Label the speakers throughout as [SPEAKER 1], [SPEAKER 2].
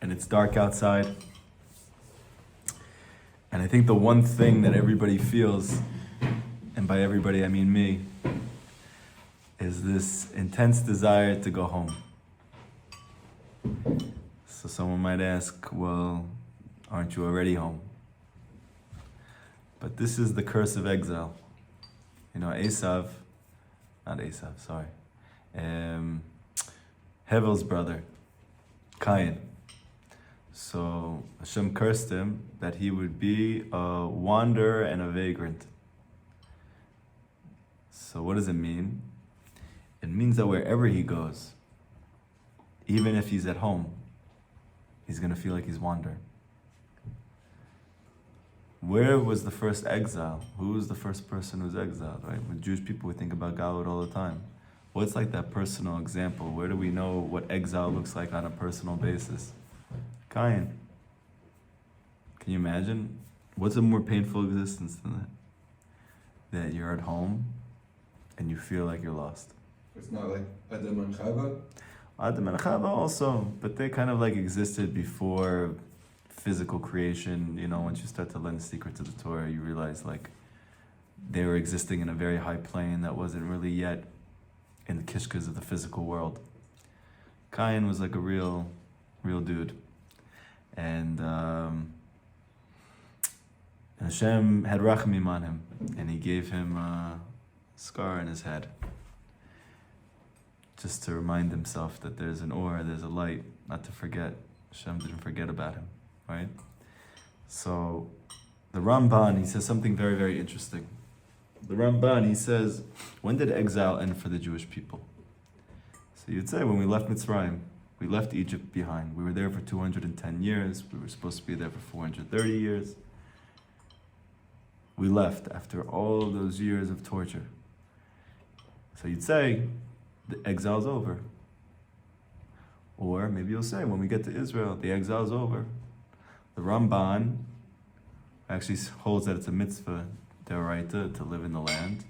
[SPEAKER 1] and it's dark outside. And I think the one thing that everybody feels, and by everybody I mean me, is this intense desire to go home. So someone might ask, well, aren't you already home? But this is the curse of exile. You know, Hevel's brother, Cain. So Hashem cursed him that he would be a wanderer and a vagrant. So what does it mean? It means that wherever he goes, even if he's at home, he's going to feel like he's wandering. Where was the first exile? Who was the first person who was exiled, right? With Jewish people, we think about Galut all the time. What's like that personal example? Where do we know what exile looks like on a personal basis? Cain. Can you imagine? What's a more painful existence than that? That you're at home and you feel like you're lost.
[SPEAKER 2] It's not like Adam and Chava?
[SPEAKER 1] Adam and Chava also, but they kind of like existed before physical creation. You know, once you start to learn the secrets of the Torah, you realize like they were existing in a very high plane that wasn't really yet in the kishkas of the physical world. Cain was like a real dude. And Hashem had rachamim on him, and he gave him a scar in his head, just to remind himself that there's an or, there's a light, not to forget. Hashem didn't forget about him, right? So the Ramban, he says something very, very interesting. The Ramban, he says, when did exile end for the Jewish people? So you'd say when we left Mitzrayim. We left Egypt behind. We were there for 210 years. We were supposed to be there for 430 years. We left after all those years of torture. So you'd say, the exile's over. Or maybe you'll say, when we get to Israel, the exile's over. The Ramban actually holds that it's a mitzvah, d'oraita, to live in the land.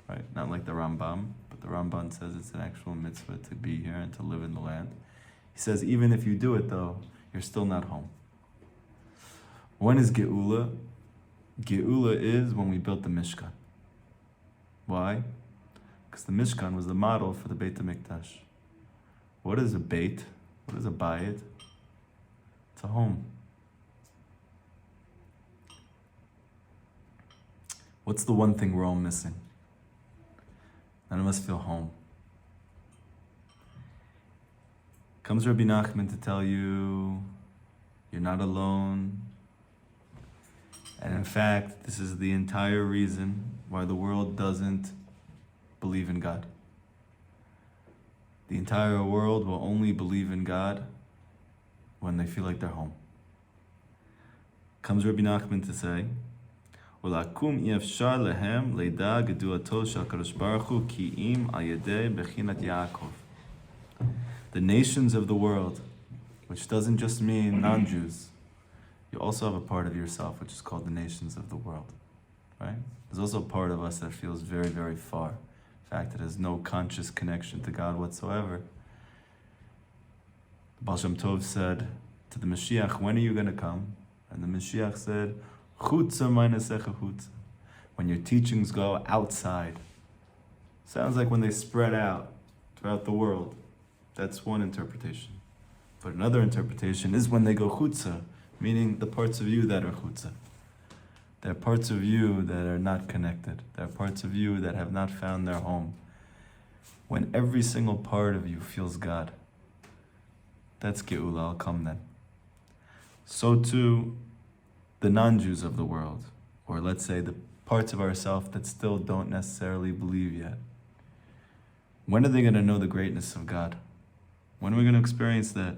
[SPEAKER 1] Right? Not like the Rambam, but the Ramban says it's an actual mitzvah to be here and to live in the land. He says, even if you do it though, you're still not home. When is Geula? Geula is when we built the Mishkan. Why? Because the Mishkan was the model for the Beit HaMikdash. What is a Beit? What is a Bayit? It's a home. What's the one thing we're all missing? None of us feel home. Comes Rabbi Nachman to tell you you're not alone. And in fact, this is the entire reason why the world doesn't believe in God. The entire world will only believe in God when they feel like they're home. Comes Rabbi Nachman to say, "Ulakum yefshar lehem leida geduato shel Kadosh Baruch Hu ki im al yedei bechinat Yaakov." The nations of the world, which doesn't just mean non-Jews. You also have a part of yourself which is called the nations of the world, right? There's also a part of us that feels very, very far. In fact, it has no conscious connection to God whatsoever. The Baal Shem Tov said to the Mashiach, when are you going to come? And the Mashiach said, Chutza ma'anesecha chutza. When your teachings go outside. Sounds like when they spread out throughout the world. That's one interpretation. But another interpretation is when they go chutza, meaning the parts of you that are chutza. There are parts of you that are not connected. There are parts of you that have not found their home. When every single part of you feels God, that's Geula, I'll come then. So too, the non-Jews of the world, or let's say the parts of ourselves that still don't necessarily believe yet. When are they going to know the greatness of God? When are we going to experience that?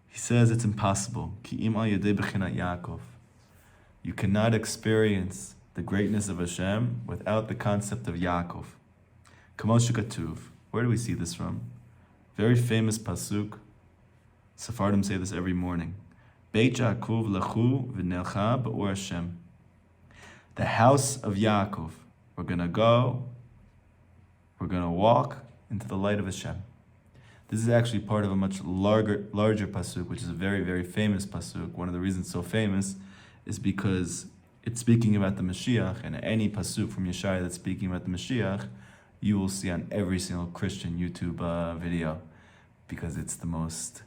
[SPEAKER 1] He says it's impossible. Ki im al yedei bechinat Yaakov. You cannot experience the greatness of Hashem without the concept of Yaakov. Kamo shekatuv. Where do we see this from? Very famous pasuk. Sephardim say this every morning. Beit Yaakov lechu v'nelcha b'or Hashem. The house of Yaakov. We're going to go. We're going to walk into the light of Hashem. This is actually part of a much larger pasuk, which is a very, very famous pasuk. One of the reasons it's so famous is because it's speaking about the Mashiach, and any pasuk from Yeshayahu that's speaking about the Mashiach, you will see on every single Christian YouTube video, because it's the most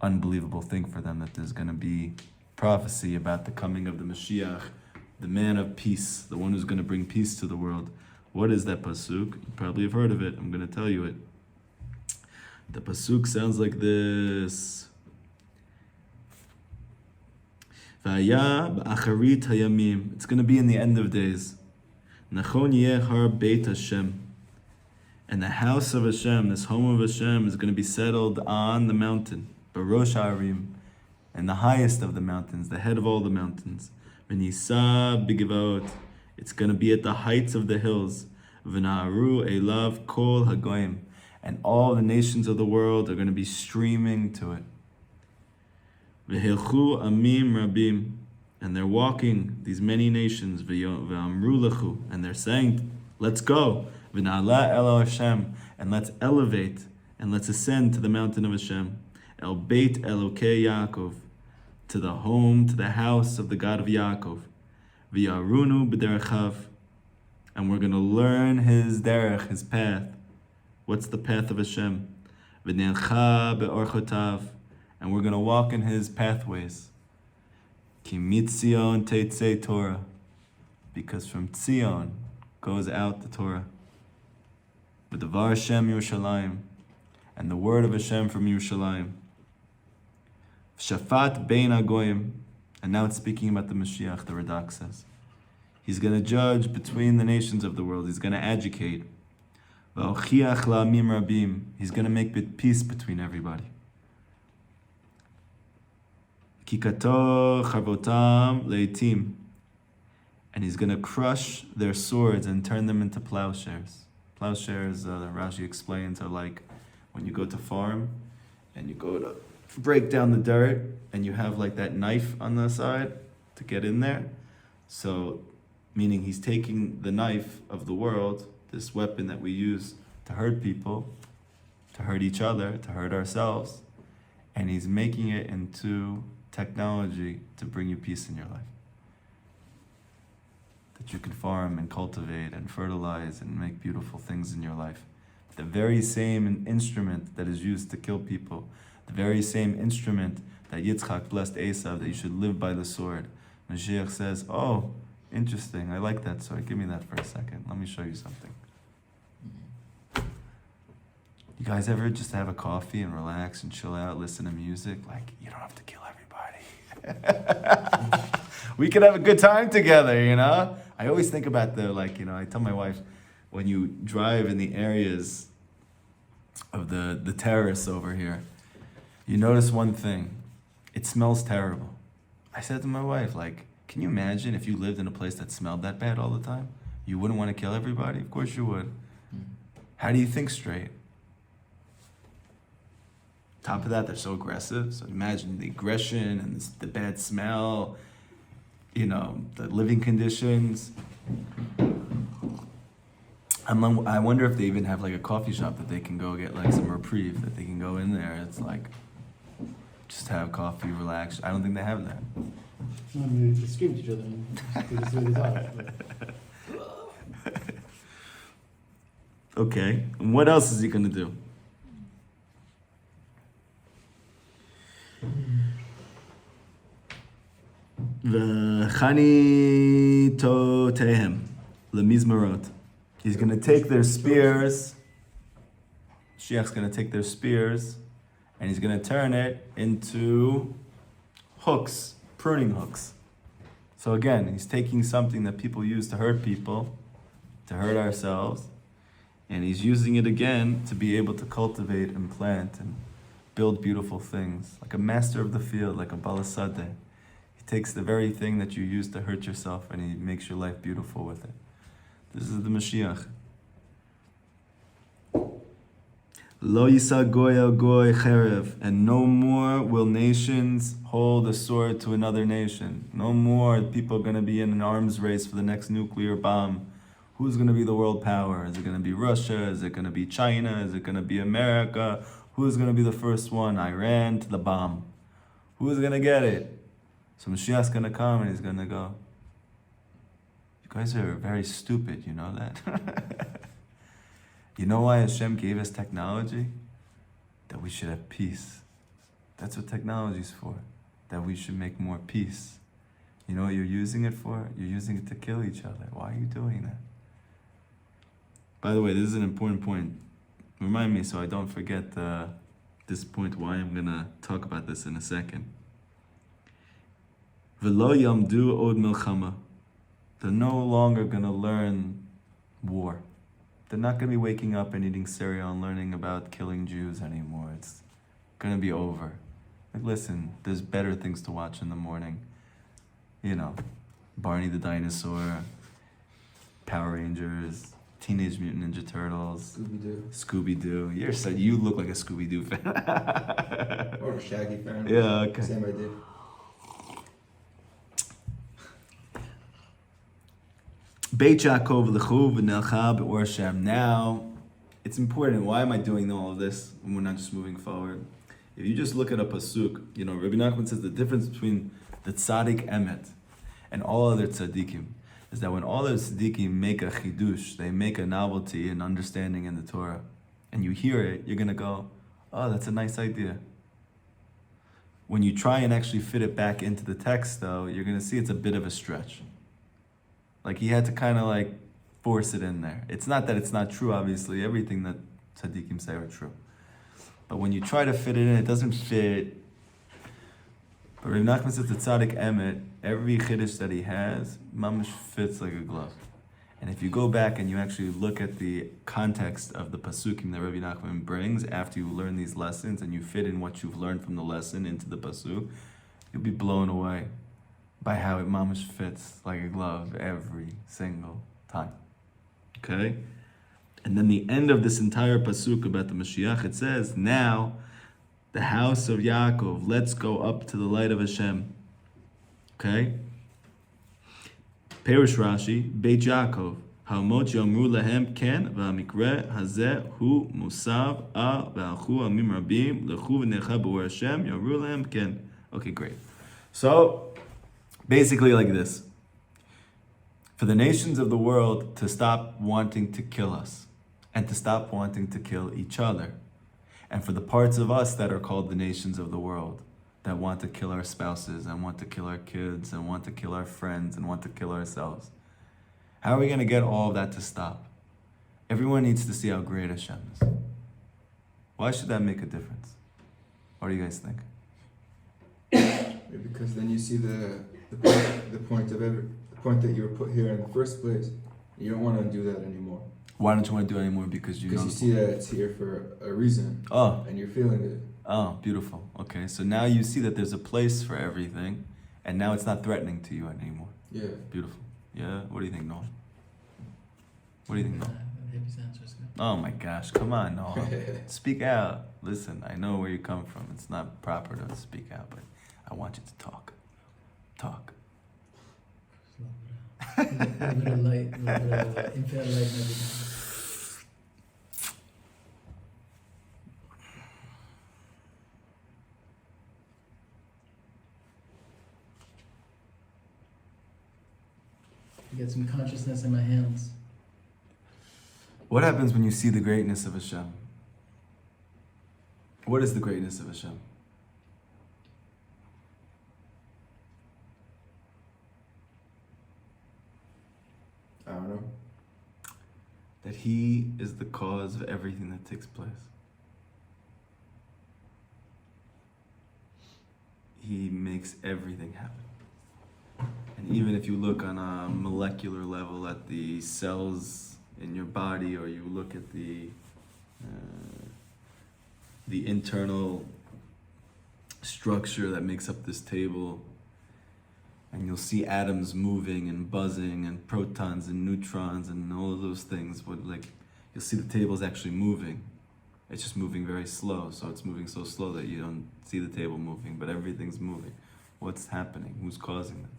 [SPEAKER 1] unbelievable thing for them that there's going to be prophecy about the coming of the Mashiach, the man of peace, the one who's going to bring peace to the world. What is that pasuk? You probably have heard of it. I'm going to tell you it. The pasuk sounds like this. V'haya b'acharit hayamim. It's going to be in the end of days. Nachon yeh har beit Hashem. And the house of Hashem, this home of Hashem, is going to be settled on the mountain. Barosh ha'arim. And the highest of the mountains, the head of all the mountains. V'nisa b'givaot. It's going to be at the heights of the hills. V'na'aru elav kol hagoyim. And all the nations of the world are going to be streaming to it. V'hilchu amim rabim. And they're walking, these many nations, v'amru lechu. And they're saying, let's go. V'na'ala el Hashem. And let's elevate, and let's ascend to the mountain of Hashem. El Beit Elokei Yaakov. To the home, to the house of the God of Yaakov. V'yarunu b'derechav. And we're going to learn his derech, his path. What's the path of Hashem? V'nelcha be'orchotav. And we're going to walk in his pathways. Ki mitzion teitzei Torah. Because from Tzion goes out the Torah. V'davar Hashem Yerushalayim. And the word of Hashem from Yerushalayim. Shafat bein agoyim. And now it's speaking about the Mashiach, the Radak says. He's going to judge between the nations of the world. He's going to educate. V'ochiach la'amim rabim. He's going to make peace between everybody. Kikato chavotam leitim. And he's going to crush their swords and turn them into plowshares. Plowshares, Rashi explains, are like when you go to farm and you go to break down the dirt and you have like that knife on the side to get in there. So, meaning he's taking the knife of the world, this weapon that we use to hurt people, to hurt each other, to hurt ourselves, and he's making it into technology to bring you peace in your life. That you can farm and cultivate and fertilize and make beautiful things in your life. The very same instrument that is used to kill people, the very same instrument that Yitzchak blessed Esav, that you should live by the sword. Mashiach says, oh, interesting, I like that sword. Give me that for a second. Let me show you something. You guys ever just have a coffee and relax and chill out, listen to music? Like, you don't have to kill everybody. We could have a good time together, you know? I always think about I tell my wife, when you drive in the areas of the terrace over here, you notice one thing. It smells terrible. I said to my wife, can you imagine if you lived in a place that smelled that bad all the time? You wouldn't want to kill everybody? Of course you would. How do you think straight? Top of that, they're so aggressive. So imagine the aggression and the bad smell, the living conditions. I wonder if they even have a coffee shop that they can go get some reprieve, that they can go in there. It's just have coffee, relax. I don't think they have that.
[SPEAKER 3] They scream at each other and
[SPEAKER 1] Okay, and what else is he going to do? V'chani totehem lemizmarot. He's going to take their spears. Mashiach's going to take their spears, and he's going to turn it into hooks, pruning hooks. So again, he's taking something that people use to hurt people, to hurt ourselves, and he's using it again to be able to cultivate and plant and build beautiful things, like a master of the field, like a balasadeh. He takes the very thing that you use to hurt yourself and he makes your life beautiful with it. This is the Mashiach. Lo yisa goy el goy cherev, and no more will nations hold a sword to another nation. No more people are going to be in an arms race for the next nuclear bomb. Who's going to be the world power? Is it going to be Russia? Is it going to be China? Is it going to be America? Who's going to be the first one? Iran to the bomb. Who's going to get it? So Mashiach's going to come and he's going to go, you guys are very stupid, you know that? You know why Hashem gave us technology? That we should have peace. That's what technology's for. That we should make more peace. You know what you're using it for? You're using it to kill each other. Why are you doing that? By the way, this is an important point. Remind me so I don't forget this point, why I'm going to talk about this in a second. V'lo yamdu od milchama. They're no longer going to learn war. They're not going to be waking up and eating cereal and learning about killing Jews anymore. It's going to be over. Like, listen, there's better things to watch in the morning. You know, Barney the Dinosaur, Power Rangers, Teenage Mutant Ninja Turtles, Scooby-Doo. You look like a Scooby-Doo fan.
[SPEAKER 2] Or a Shaggy fan.
[SPEAKER 1] Yeah, okay.
[SPEAKER 2] Same idea.
[SPEAKER 1] Beit Yaakov l'chuv v'nelcha be'or Hashem. Now, it's important. Why am I doing all of this when we're not just moving forward? If you just look at a pasuk, you know, Rabbi Nachman says the difference between the tzaddik emet and all other tzaddikim is that when all other tzaddikim make a chidush, they make a novelty and understanding in the Torah, and you hear it, you're going to go, oh, that's a nice idea. When you try and actually fit it back into the text, though, you're going to see it's a bit of a stretch. Like, he had to kind of like force it in there. It's not that it's not true, obviously. Everything that tzaddikim say are true. But when you try to fit it in, it doesn't fit. But Rabbi Nachman says the tzaddik emet, every chiddush that he has, mamash fits like a glove. And if you go back and you actually look at the context of the pasukim that Rabbi Nachman brings after you learn these lessons and you fit in what you've learned from the lesson into the pasuk, you'll be blown away by how it mamash fits like a glove every single time. Okay? And then the end of this entire pasuk about the Mashiach, it says, now the house of Yaakov, let's go up to the light of Hashem. Okay? Perish Rashi, Beit Yaakov, Halmot yomru lahem ken, v'hamikre hazeh hu musav al v'alchu amim rabim, lechu v'necha b'or Hashem, yomru lahem ken. Okay, great. So, basically like this. For the nations of the world to stop wanting to kill us and to stop wanting to kill each other. And for the parts of us that are called the nations of the world, that want to kill our spouses and want to kill our kids and want to kill our friends and want to kill ourselves. How are we going to get all of that to stop? Everyone needs to see how great Hashem is. Why should that make a difference? What do you guys think?
[SPEAKER 2] Because then you see the point that you were put here in the first place. You don't want to do that anymore.
[SPEAKER 1] Why don't you want to do it anymore? Because you
[SPEAKER 2] see that it's here for a reason.
[SPEAKER 1] Oh.
[SPEAKER 2] And you're feeling it.
[SPEAKER 1] Oh, beautiful. Okay, so now you see that there's a place for everything, and now it's not threatening to you anymore.
[SPEAKER 2] Yeah.
[SPEAKER 1] Beautiful. Yeah? What do you think, Noah? What do you think, Noah? Oh my gosh, come on, Noah. Speak out. Listen, I know where you come from. It's not proper to speak out, but I want you to talk. Talk.
[SPEAKER 3] A little bit of light, a little bit of infrared light and everything. I get some consciousness in my hands.
[SPEAKER 1] What happens when you see the greatness of Hashem? What is the greatness of Hashem?
[SPEAKER 2] I don't know.
[SPEAKER 1] That He is the cause of everything that takes place. He makes everything happen. And even if you look on a molecular level at the cells in your body, or you look at the internal structure that makes up this table, and you'll see atoms moving and buzzing and protons and neutrons and all of those things, but like you'll see the table's actually moving. It's just moving very slow, so it's moving so slow that you don't see the table moving, but everything's moving. What's happening? Who's causing that?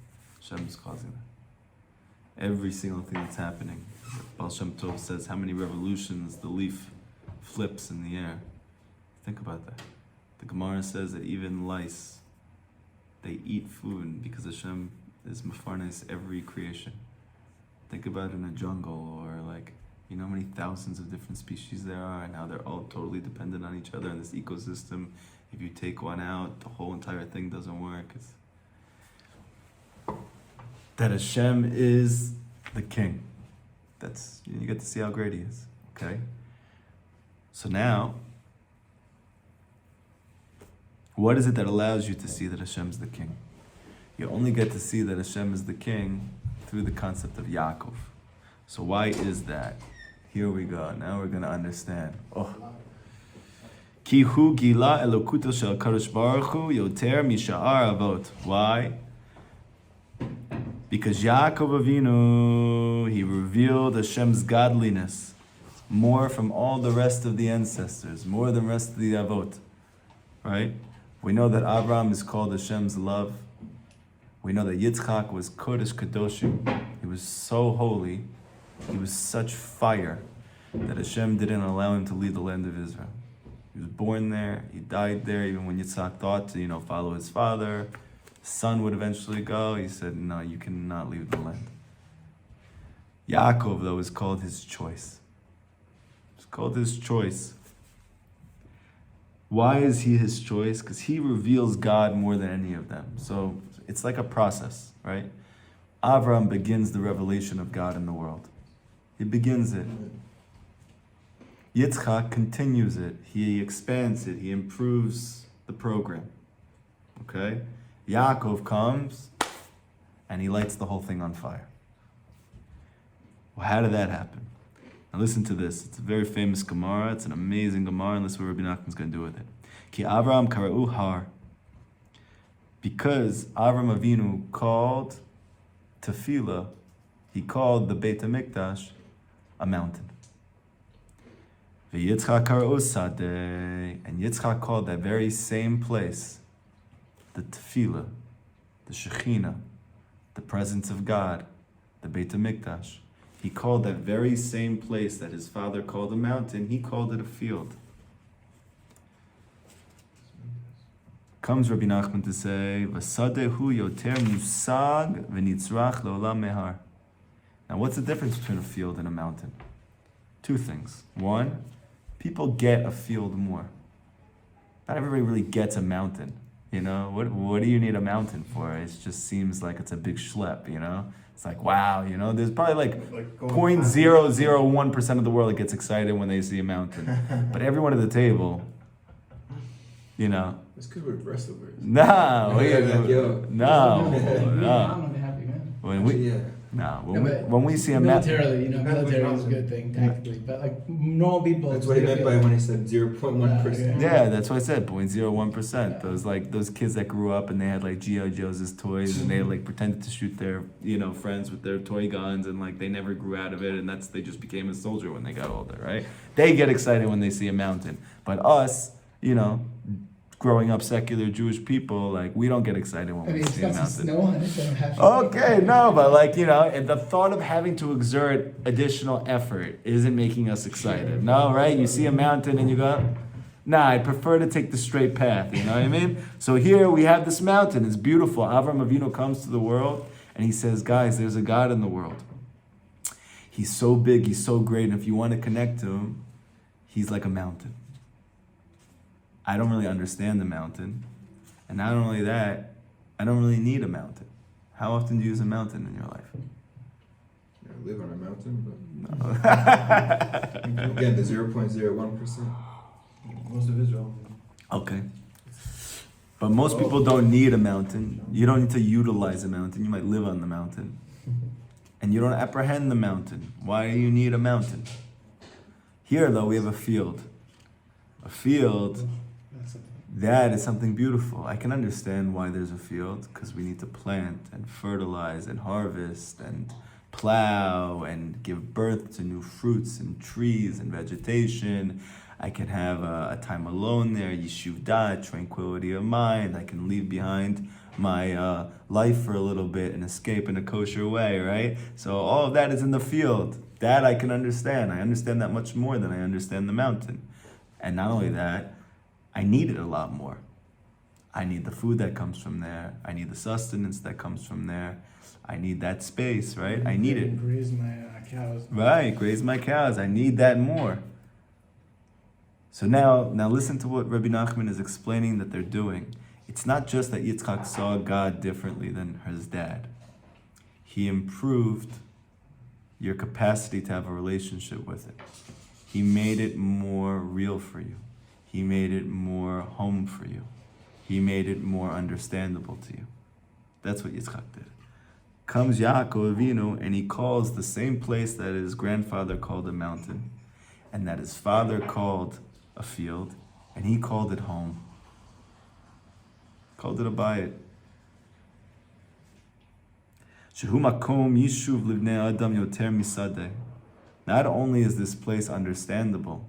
[SPEAKER 1] Hashem's causing that. Every single thing that's Think about that. The Gemara says that even lice, they eat food because Hashem is Moharan every creation. Think about it in a jungle, or like, you know how many thousands of different species there are and how they're all totally dependent on each other in this ecosystem. If you take one out, the whole entire thing doesn't work. That Hashem is the king. That's, you get to see how great he is, okay? So now, what is it that allows you to see that Hashem's the king? You only get to see that Hashem is the king through the concept of Yaakov. So why is that? Here we go. Now we're going to understand. Ki hu gila elokuto shel Kadosh Baruch Hu yoter misha'ar avot. Why? Because Yaakov Avinu, he revealed Hashem's godliness more from all the rest of the ancestors, more than the rest of the Avot. Right? We know that Abraham is called Hashem's love. We know that Yitzchak was Kodesh Kadoshim. He was so holy. He was such fire that Hashem didn't allow him to leave the land of Israel. He was born there. He died there. Even when Yitzchak thought to, follow his father, his son would eventually go. He said, no, you cannot leave the land. Yaakov, though, is called his choice. It's called his choice. Why is he his choice? Because he reveals God more than any of them. So it's like a process, right? Avram begins the revelation of God in the world. He begins it. Yitzchak continues it. He expands it. He improves the program. Okay? Yaakov comes and he lights the whole thing on fire. Well, how did that happen? Now listen to this. It's a very famous Gemara. It's an amazing Gemara, and this is what Rabbi Nachman's going to do with it. Ki Avram kara'u har. Because Avram Avinu called Tefillah, he called the Beit HaMikdash a mountain. V'Yitzchak kara'u sadeh. And Yitzchak called that very same place the Tefillah, the Shekhinah, the presence of God, the Beit HaMikdash. He called that very same place that his father called a mountain, he called it a field. Comes Rabbi Nachman to say, V'sadehu yoter musag v'nitzrach le'olam mehar. Now what's the difference between a field and a mountain? Two things. One, people get a field more. Not everybody really gets a mountain. What do you need a mountain for? It just seems like it's a big schlep, It's like, wow, there's probably like 0.001% of the world that gets excited when they see a mountain. But everyone at the table,
[SPEAKER 2] It's because we're Breslov.
[SPEAKER 1] No. When we see a mountain,
[SPEAKER 3] militarily, military is a good thing tactically, but like normal people.
[SPEAKER 2] That's what he meant by when he said 0.1%.
[SPEAKER 1] Yeah, that's what I said, 0.01%. Those kids that grew up and they had like G.I. Joe's as toys, and they like pretended to shoot their friends with their toy guns, and like they never grew out of it, and they just became a soldier when they got older, right? They get excited when they see a mountain, but us, growing up secular Jewish people, like we don't get excited when we see a mountain.
[SPEAKER 3] Snow on it,
[SPEAKER 1] okay, no, but and the thought of having to exert additional effort isn't making us excited. No, right? You see a mountain and you go, nah, I prefer to take the straight path. You know what I mean? So here we have this mountain. It's beautiful. Avram Avinu comes to the world and he says, guys, there's a God in the world. He's so big, he's so great, and if you want to connect to him, he's like a mountain. I don't really understand the mountain. And not only that, I don't really need a mountain. How often do you use a mountain in your life?
[SPEAKER 2] I live on a mountain, but
[SPEAKER 1] No.
[SPEAKER 2] Again, the 0.01%.
[SPEAKER 3] Most of Israel.
[SPEAKER 1] Okay. But most people don't need a mountain. You don't need to utilize a mountain. You might live on the mountain. And you don't apprehend the mountain. Why do you need a mountain? Here, though, we have a field. A field, that is something beautiful. I can understand why there's a field, because we need to plant and fertilize and harvest and plow and give birth to new fruits and trees and vegetation. I can have a time alone there, yishuv da'at, tranquility of mind. I can leave behind my life for a little bit and escape in a kosher way, right? So all of that is in the field. That I can understand. I understand that much more than I understand the mountain. And not only that, I need it a lot more. I need the food that comes from there. I need the sustenance that comes from there. I need that space, right? I need it.
[SPEAKER 3] Graze my cows.
[SPEAKER 1] Right, graze my cows. I need that more. So now listen to what Rabbi Nachman is explaining that they're doing. It's not just that Yitzchak saw God differently than his dad. He improved your capacity to have a relationship with it. He made it more real for you. He made it more home for you. He made it more understandable to you. That's what Yitzchak did. Comes Yaakov Avinu and he calls the same place that his grandfather called a mountain and that his father called a field, and he called it home. Called it a bayit. Shehu makom yishuv livnei adam yoter misadeh. Not only is this place understandable,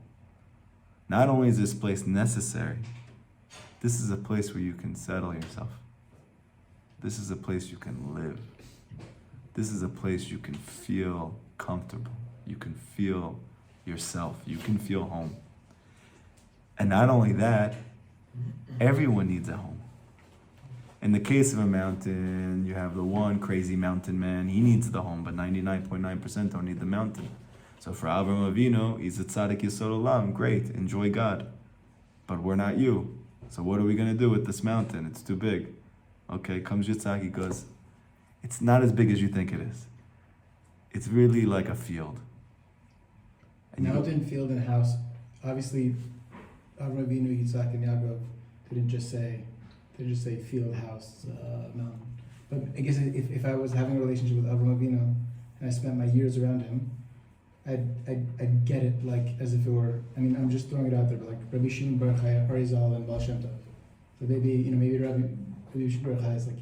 [SPEAKER 1] not only is this place necessary, this is a place where you can settle yourself. This is a place you can live. This is a place you can feel comfortable. You can feel yourself. You can feel home. And not only that, everyone needs a home. In the case of a mountain, you have the one crazy mountain man. He needs the home, but 99.9% don't need the mountain. So for Avraham Avinu, he's a tzaddik yisod olam. Great, enjoy God. But we're not you. So what are we going to do with this mountain? It's too big. Okay, comes Yitzhak, he goes, it's not as big as you think it is. It's really like a field. And
[SPEAKER 3] Mountain, field, and house. Obviously, Avraham Avinu, Yitzhak, and Yaakov didn't just say field, house, mountain. But I guess if I was having a relationship with Avraham Avinu and I spent my years around him, I'd get it like as if it were. I mean, I'm just throwing it out there, but like Rabbi Shimon Bar Chaya, Exile, and Baal Shem Tov. So maybe Rabbi Shimon Bar Chaya is like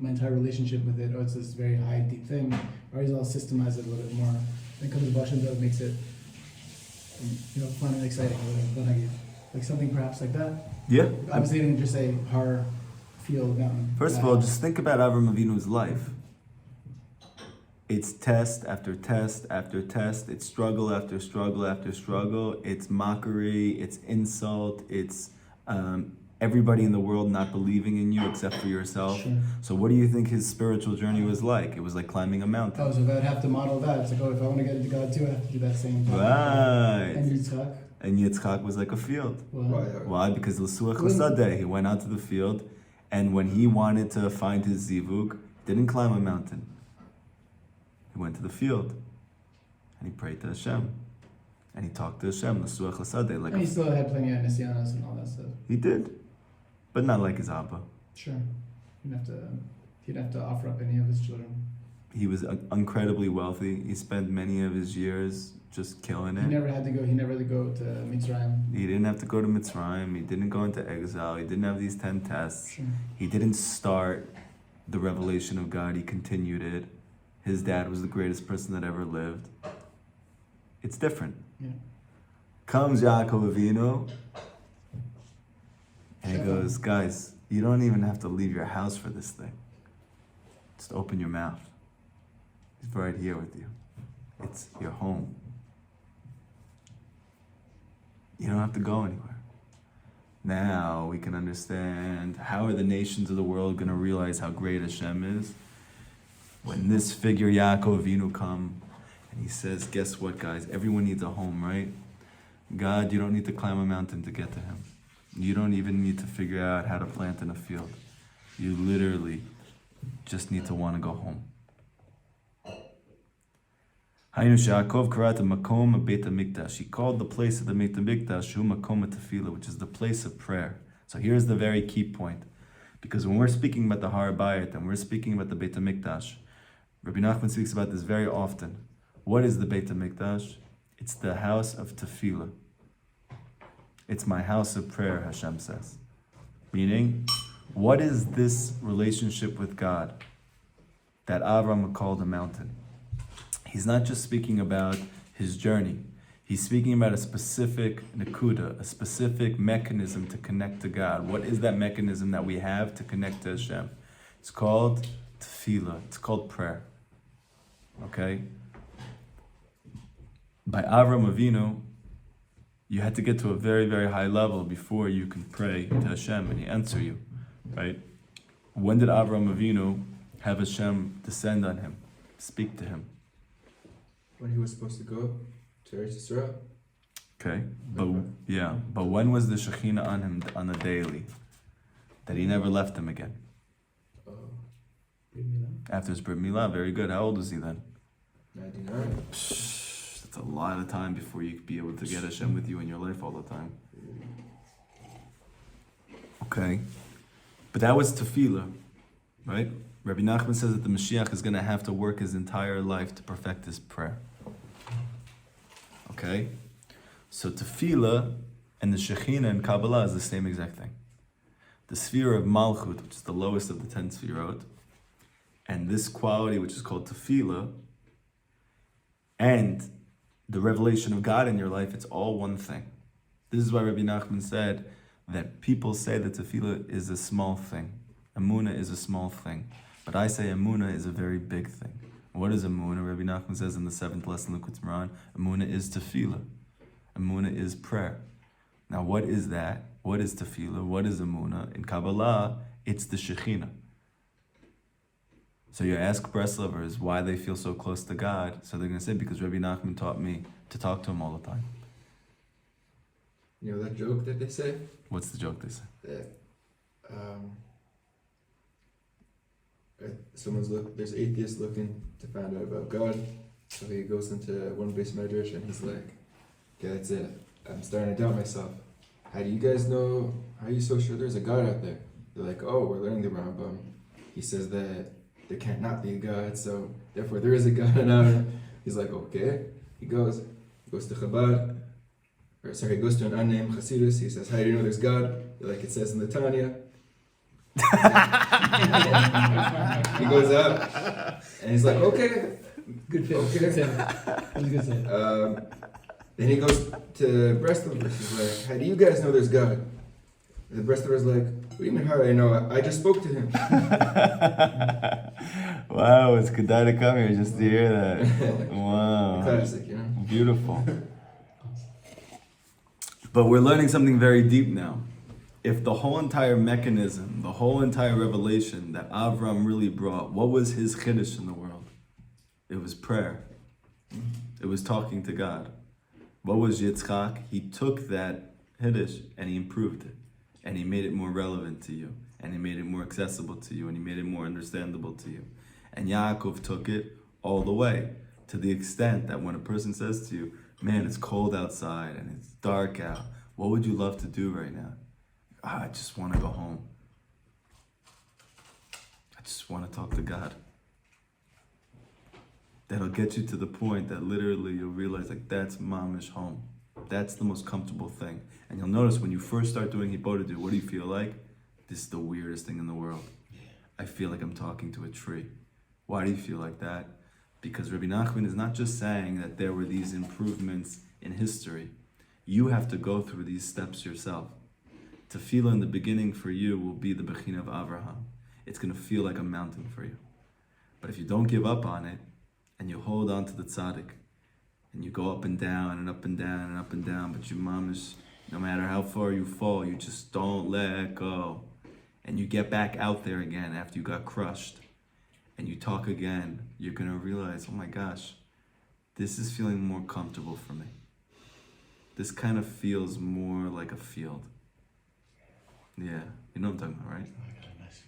[SPEAKER 3] my entire relationship with it. Oh, it's this very high, deep thing. Exile systemizes it a little bit more. Then comes Baal Shem Tov, makes it fun and exciting. Like something perhaps like that.
[SPEAKER 1] Yeah.
[SPEAKER 3] Obviously, I didn't just say har, field, mountain.
[SPEAKER 1] First of all, just think about Avraham Avinu's life. It's test after test after test. It's struggle after struggle after struggle. It's mockery. It's insult. It's everybody in the world not believing in you except for yourself.
[SPEAKER 3] Sure.
[SPEAKER 1] So what do you think his spiritual journey was like? It was like climbing a mountain.
[SPEAKER 3] Oh, so if I'd have to model that, it's like, if I want to get into God too, I have to do that same thing.
[SPEAKER 1] Right.
[SPEAKER 3] And Yitzchak.
[SPEAKER 1] And Yitzchak was like a field.
[SPEAKER 3] Well,
[SPEAKER 1] Why? Because l'suach l'sadeh. He went out to the field, and when he wanted to find his zivug, didn't climb a mountain. He went to the field, and he prayed to Hashem, and he talked to Hashem l'suach l'sadeh.
[SPEAKER 3] and he still had plenty of nisyanas and all that stuff.
[SPEAKER 1] He did, but not like his Abba.
[SPEAKER 3] Sure. He'd have to offer up any of his children.
[SPEAKER 1] He was incredibly wealthy. He spent many of his years just killing it.
[SPEAKER 3] He never had to go to Mitzrayim.
[SPEAKER 1] He didn't have to go to Mitzrayim. He didn't go into exile. He didn't have these 10 tests.
[SPEAKER 3] Sure.
[SPEAKER 1] He didn't start the revelation of God. He continued it. His dad was the greatest person that ever lived. It's different.
[SPEAKER 3] Yeah.
[SPEAKER 1] Comes Yaakov Avinu, and he goes, guys, you don't even have to leave your house for this thing. Just open your mouth. He's right here with you. It's your home. You don't have to go anywhere. Now we can understand how are the nations of the world going to realize how great Hashem is when this figure Yaakov Avinu come and he says, guess what, guys? Everyone needs a home, right? God, you don't need to climb a mountain to get to him. You don't even need to figure out how to plant in a field. You literally just need to want to go home. He called the place of the Beit HaMikdash, which is the place of prayer. So here's the very key point. Because when we're speaking about the Har Bayit and we're speaking about the Beit HaMikdash, Rabbi Nachman speaks about this very often. What is the Beit HaMikdash? It's the house of tefillah. It's my house of prayer, Hashem says. Meaning, what is this relationship with God that Avram called a mountain? He's not just speaking about his journey. He's speaking about a specific nakuda, a specific mechanism to connect to God. What is that mechanism that we have to connect to Hashem? It's called tefillah. It's called prayer. Okay? By Avram Avinu, You had to get to a very, very high level before you can pray to Hashem and He answer you, right? When did Avraham Avinu have Hashem descend on him, speak to him?
[SPEAKER 2] When he was supposed to go to Yisrael.
[SPEAKER 1] Okay, but when was the Shekhinah on him on the daily? That he never left him again. After his Brit Milah, very good. How old was he then?
[SPEAKER 2] 99.
[SPEAKER 1] That's a lot of time before you could be able to get Hashem with you in your life all the time. Okay, but that was tefillah, right? Rabbi Nachman says that the Mashiach is going to have to work his entire life to perfect his prayer. Okay, so tefillah and the Shekhinah in Kabbalah is the same exact thing. The sphere of Malchut, which is the lowest of the 10 sefirot, and this quality which is called tefillah, and the revelation of God in your life, it's all one thing. This is why Rabbi Nachman said that people say that tefillah is a small thing. Emunah is a small thing. But I say Emunah is a very big thing. What is Emunah? Rabbi Nachman says in the 7th lesson, Likutey Moharan, Emunah is tefillah. Emunah is prayer. Now what is that? What is tefillah? What is Emunah? In Kabbalah, it's the Shekhinah. So you ask Breslovers why they feel so close to God. So they're going to say, because Rabbi Nachman taught me to talk to him all the time.
[SPEAKER 2] You know that joke that they say?
[SPEAKER 1] What's the joke they say?
[SPEAKER 2] That there's an atheist looking to find out about God. So he goes into one base medrash and he's like, okay, that's it. I'm starting to doubt myself. How do you guys know, how are you so sure there's a God out there? They're like, oh, we're learning the Rambam. He says that there can't not be a God, so therefore there is a God. And he's like, okay. He goes to Chabad, he goes to an unnamed Hasidus. He says, how do you know there's God? Like it says in the Tanya. He goes up and he's like, okay.
[SPEAKER 3] Good fit.
[SPEAKER 2] Okay.
[SPEAKER 3] Good fit. That was a good fit.
[SPEAKER 2] Then he goes to Breslov. He's like, how do you guys know there's God? The Breslov is like, what do you mean how do I know? I just spoke to him.
[SPEAKER 1] Wow, it's good to come here just to hear that. Wow.
[SPEAKER 2] Classic, you know?
[SPEAKER 1] Beautiful. But we're learning something very deep now. If the whole entire mechanism, the whole entire revelation that Avram really brought, what was his chiddush in the world? It was prayer. It was talking to God. What was Yitzchak? He took that chiddush and he improved it. And he made it more relevant to you. And he made it more accessible to you. And he made it more understandable to you. And Yaakov took it all the way, to the extent that when a person says to you, man, it's cold outside and it's dark out, what would you love to do right now? I just want to go home. I just want to talk to God. That'll get you to the point that literally you'll realize, like, that's mamish home. That's the most comfortable thing. And you'll notice when you first start doing Hibodedut, what do you feel like? This is the weirdest thing in the world. I feel like I'm talking to a tree. Why do you feel like that? Because Rabbi Nachman is not just saying that there were these improvements in history. You have to go through these steps yourself. Tefillah in the beginning for you will be the Bechina of Avraham. It's going to feel like a mountain for you. But if you don't give up on it, and you hold on to the tzaddik, and you go up and down and up and down and up and down, but you mamish, no matter how far you fall, you just don't let go. And you get back out there again after you got crushed, and you talk again, you're going to realize, oh my gosh, this is feeling more comfortable for me. This kind of feels more like a field. Yeah, you know what I'm talking about, right?
[SPEAKER 3] I got a nice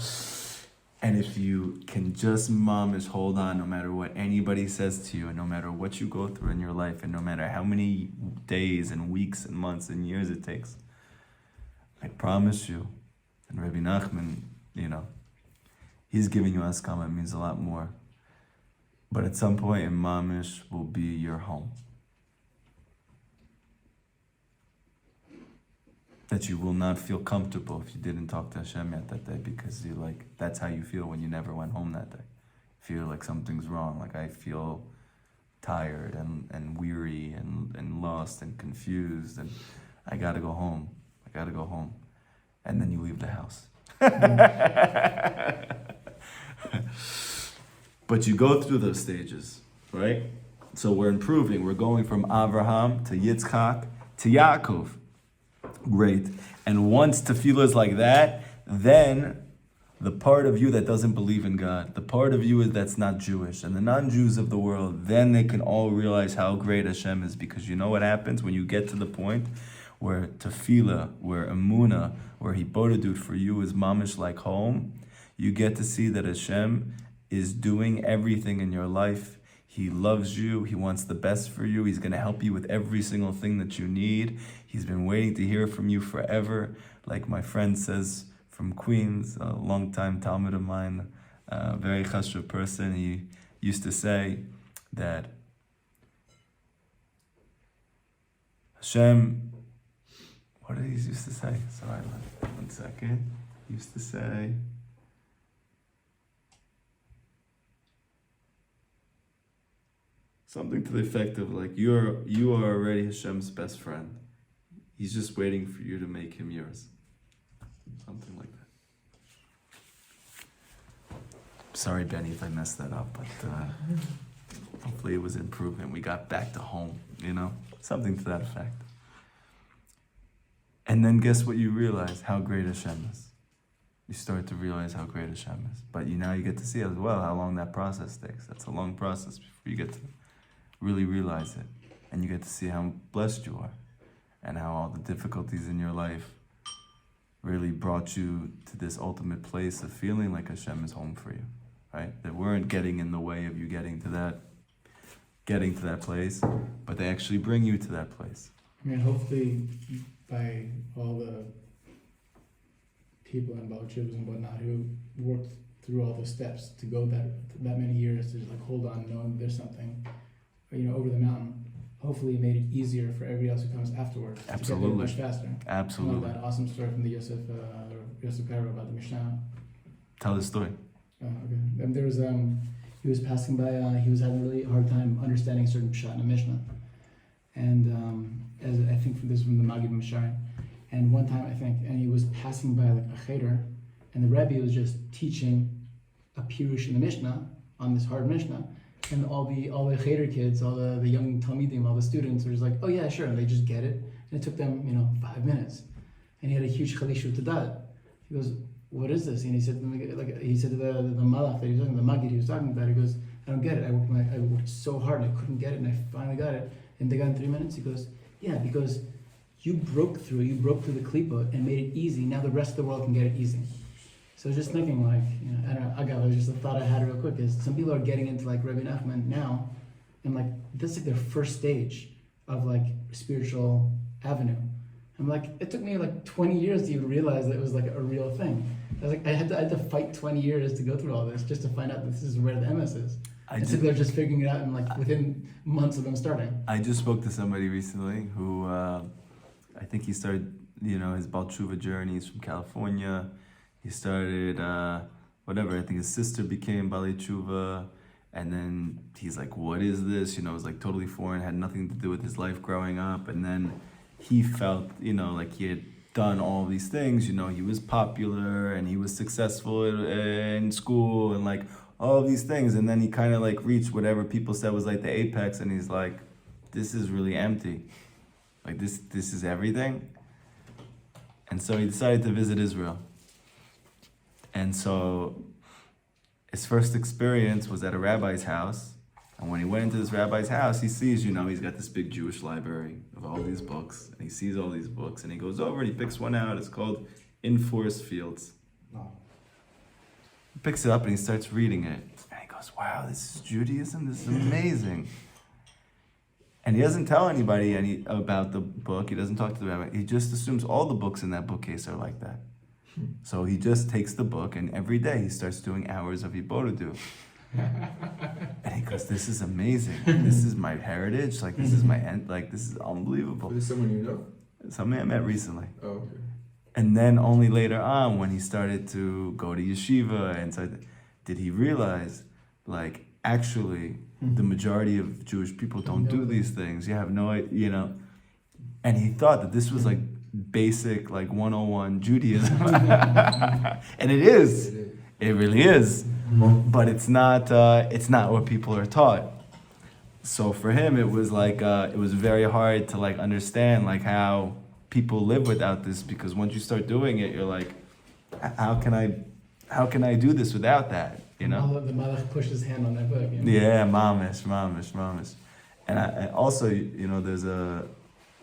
[SPEAKER 3] field.
[SPEAKER 1] And if you can just mamish hold on no matter what anybody says to you, and no matter what you go through in your life, and no matter how many days and weeks and months and years it takes, I promise you, and Rabbi Nachman, he's giving you Askama, it means a lot more. But at some point in mamish will be your home. That you will not feel comfortable if you didn't talk to Hashem yet that day, because that's how you feel when you never went home that day. Feel like something's wrong, like I feel tired and weary and lost and confused, and I gotta go home. And then you leave the house. But you go through those stages, right? So we're improving. We're going from Avraham to Yitzchak to Yaakov. Great. And once tefillah is like that, then the part of you that doesn't believe in God, the part of you that's not Jewish, and the non-Jews of the world, then they can all realize how great Hashem is, because you know what happens when you get to the point where tefillah, where emunah, where hibodedut for you is mamish like home. You get to see that Hashem is doing everything in your life. He loves you. He wants the best for you. He's going to help you with every single thing that you need. He's been waiting to hear from you forever. Like my friend says from Queens, a long-time Talmud of mine, a very chashuv person, he used to say that Hashem, what did he used to say? Sorry, 1 second. He used to say, something to the effect of like, you are already Hashem's best friend. He's just waiting for you to make him yours. Something like that. Sorry, Benny, if I messed that up, but hopefully it was improvement. We got back to home, something to that effect. And then guess what you realize? How great Hashem is. You start to realize how great Hashem is. But now you get to see as well how long that process takes. That's a long process before you get to really realize it. And you get to see how blessed you are, and how all the difficulties in your life really brought you to this ultimate place of feeling like Hashem is home for you, right? That weren't getting in the way of you getting to that place, but they actually bring you to that place.
[SPEAKER 3] I mean, hopefully by all the people in Balchivs and whatnot who worked through all the steps to go that many years to just like hold on, knowing there's something, over the mountain. Hopefully it made it easier for everybody else who comes afterwards.
[SPEAKER 1] Absolutely.
[SPEAKER 3] To get there much faster.
[SPEAKER 1] Absolutely.
[SPEAKER 3] That awesome story from the Yosef Karo about the Mishnah.
[SPEAKER 1] Tell the story.
[SPEAKER 3] Okay. And there was he was passing by. He was having a really hard time understanding a certain pshat in a Mishnah, and as I think this is from the Magid Moharan. And one time and he was passing by like a cheder, and the Rebbe was just teaching a pirush in the Mishnah on this hard Mishnah. And all the cheder kids, all the young talmidim, all the students were just like, oh yeah, sure, and they just get it. And it took them, 5 minutes. And he had a huge chalishu to that. He goes, what is this? And he said to the malach that he was talking, the magid he was talking about, he goes, I don't get it. I worked so hard and I couldn't get it, and I finally got it. And they got it in 3 minutes. He goes, yeah, because you broke through the klipa and made it easy. Now the rest of the world can get it easy. So just thinking I don't know, it was just a thought I had real quick, is some people are getting into like Rabbi Nachman now, and like, that's like their first stage of like spiritual avenue. I'm like, it took me like 20 years to even realize that it was like a real thing. I was like, I had to fight 20 years to go through all this just to find out that this is where the MS is. So they're just figuring it out in like within months of them starting.
[SPEAKER 1] I just spoke to somebody recently who, I think he started, his Baal Tshuva journey. He's from California. He started, I think his sister became Bali Tshuva, and then he's like, what is this? It was like totally foreign, had nothing to do with his life growing up, and then he felt, like he had done all these things, he was popular, and he was successful in school, and like all these things, and then he kind of like reached whatever people said was like the apex, and he's like, this is really empty. Like this is everything. And so he decided to visit Israel. And so his first experience was at a rabbi's house. And when he went into this rabbi's house, he sees, he's got this big Jewish library of all these books. And he sees all these books. And he goes over and he picks one out. It's called In Forest Fields.
[SPEAKER 3] Wow.
[SPEAKER 1] He picks it up and he starts reading it. And he goes, wow, this is Judaism? This is amazing. And he doesn't tell anybody about the book. He doesn't talk to the rabbi. He just assumes all the books in that bookcase are like that. So he just takes the book, and every day he starts doing hours of Iborudu. And he goes, this is amazing. This is my heritage. Like, this is my end. Like, this is unbelievable.
[SPEAKER 2] Is this someone you know?
[SPEAKER 1] Somebody I met recently.
[SPEAKER 2] Oh, okay.
[SPEAKER 1] And then only later on, when he started to go to yeshiva, and so did he realize, like, actually, the majority of Jewish people don't do these things. You have no idea, And he thought that this was like basic, like 101 Judaism. And it is. It really is. But it's not what people are taught. So for him, it was like it was very hard to like understand like how people live without this, because once you start doing it, you're like, how can I do this without that? You know?
[SPEAKER 3] The Malach pushed his hand on that book. You know?
[SPEAKER 1] Yeah, mamish. And I also, you know, there's a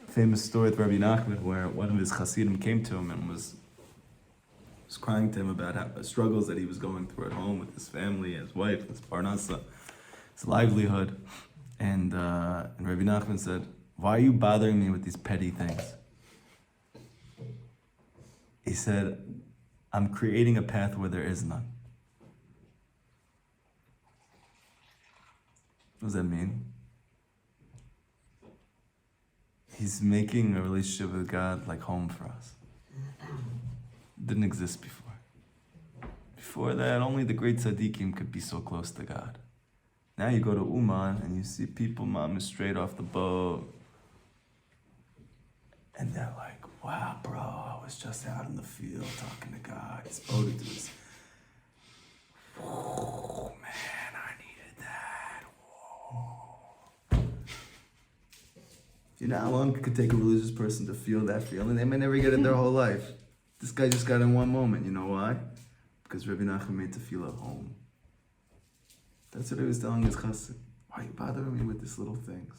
[SPEAKER 1] famous story with Rabbi Nachman where one of his Hasidim came to him and was crying to him about how, struggles that he was going through at home with his family, his wife, his parnasa, his livelihood. And Rabbi Nachman said, "Why are you bothering me with these petty things?" He said, "I'm creating a path where there is none." What does that mean? He's making a relationship with God like home for us. Didn't exist before. Before that, only the great tzaddikim could be so close to God. Now you go to Uman and you see people mama straight off the boat. And they're like, "Wow, bro, I was just out in the field talking to God. He's boated to this. Oh, man, I needed that. Whoa." You know how long it could take a religious person to feel that feeling? They may never get it their whole life. This guy just got in one moment. You know why? Because Rabbi Nachman made tefillah at home. That's what he was telling his chassid. "Why are you bothering me with these little things?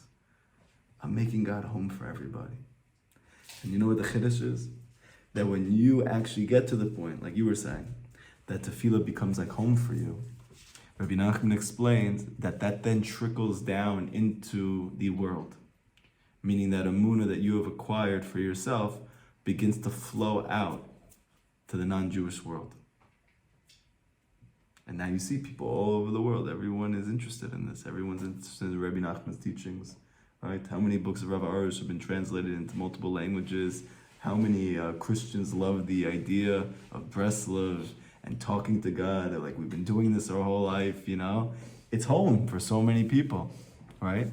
[SPEAKER 1] I'm making God home for everybody." And you know what the chiddush is? That when you actually get to the point, like you were saying, that tefillah becomes like home for you, Rabbi Nachman explains that then trickles down into the world. Meaning that emunah that you have acquired for yourself begins to flow out to the non-Jewish world. And now you see people all over the world. Everyone is interested in this. Everyone's interested in Rabbi Nachman's teachings, right? How many books of Rav Arush have been translated into multiple languages? How many Christians love the idea of Breslov and talking to God? They're like, we've been doing this our whole life, you know? It's home for so many people, right?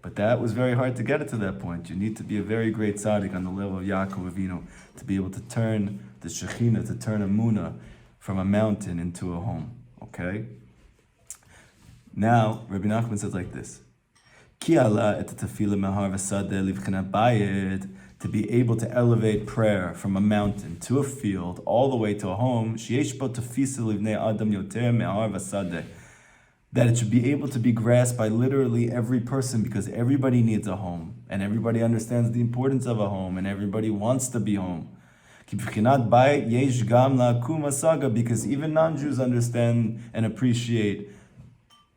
[SPEAKER 1] But that was very hard to get it to that point. You need to be a very great tzaddik on the level of Yaakov Avinu to be able to turn the Shekhinah, to turn Emunah from a mountain into a home. Okay? Now, Rabbi Nachman says like this. Ki ala et tefillah mehar v'sadeh livchina bayit, to be able to elevate prayer from a mountain to a field all the way to a home, sheyesh bo tefisa livnei adam yoter mehar v'sadeh, that it should be able to be grasped by literally every person, because everybody needs a home and everybody understands the importance of a home and everybody wants to be home. Because even non-Jews understand and appreciate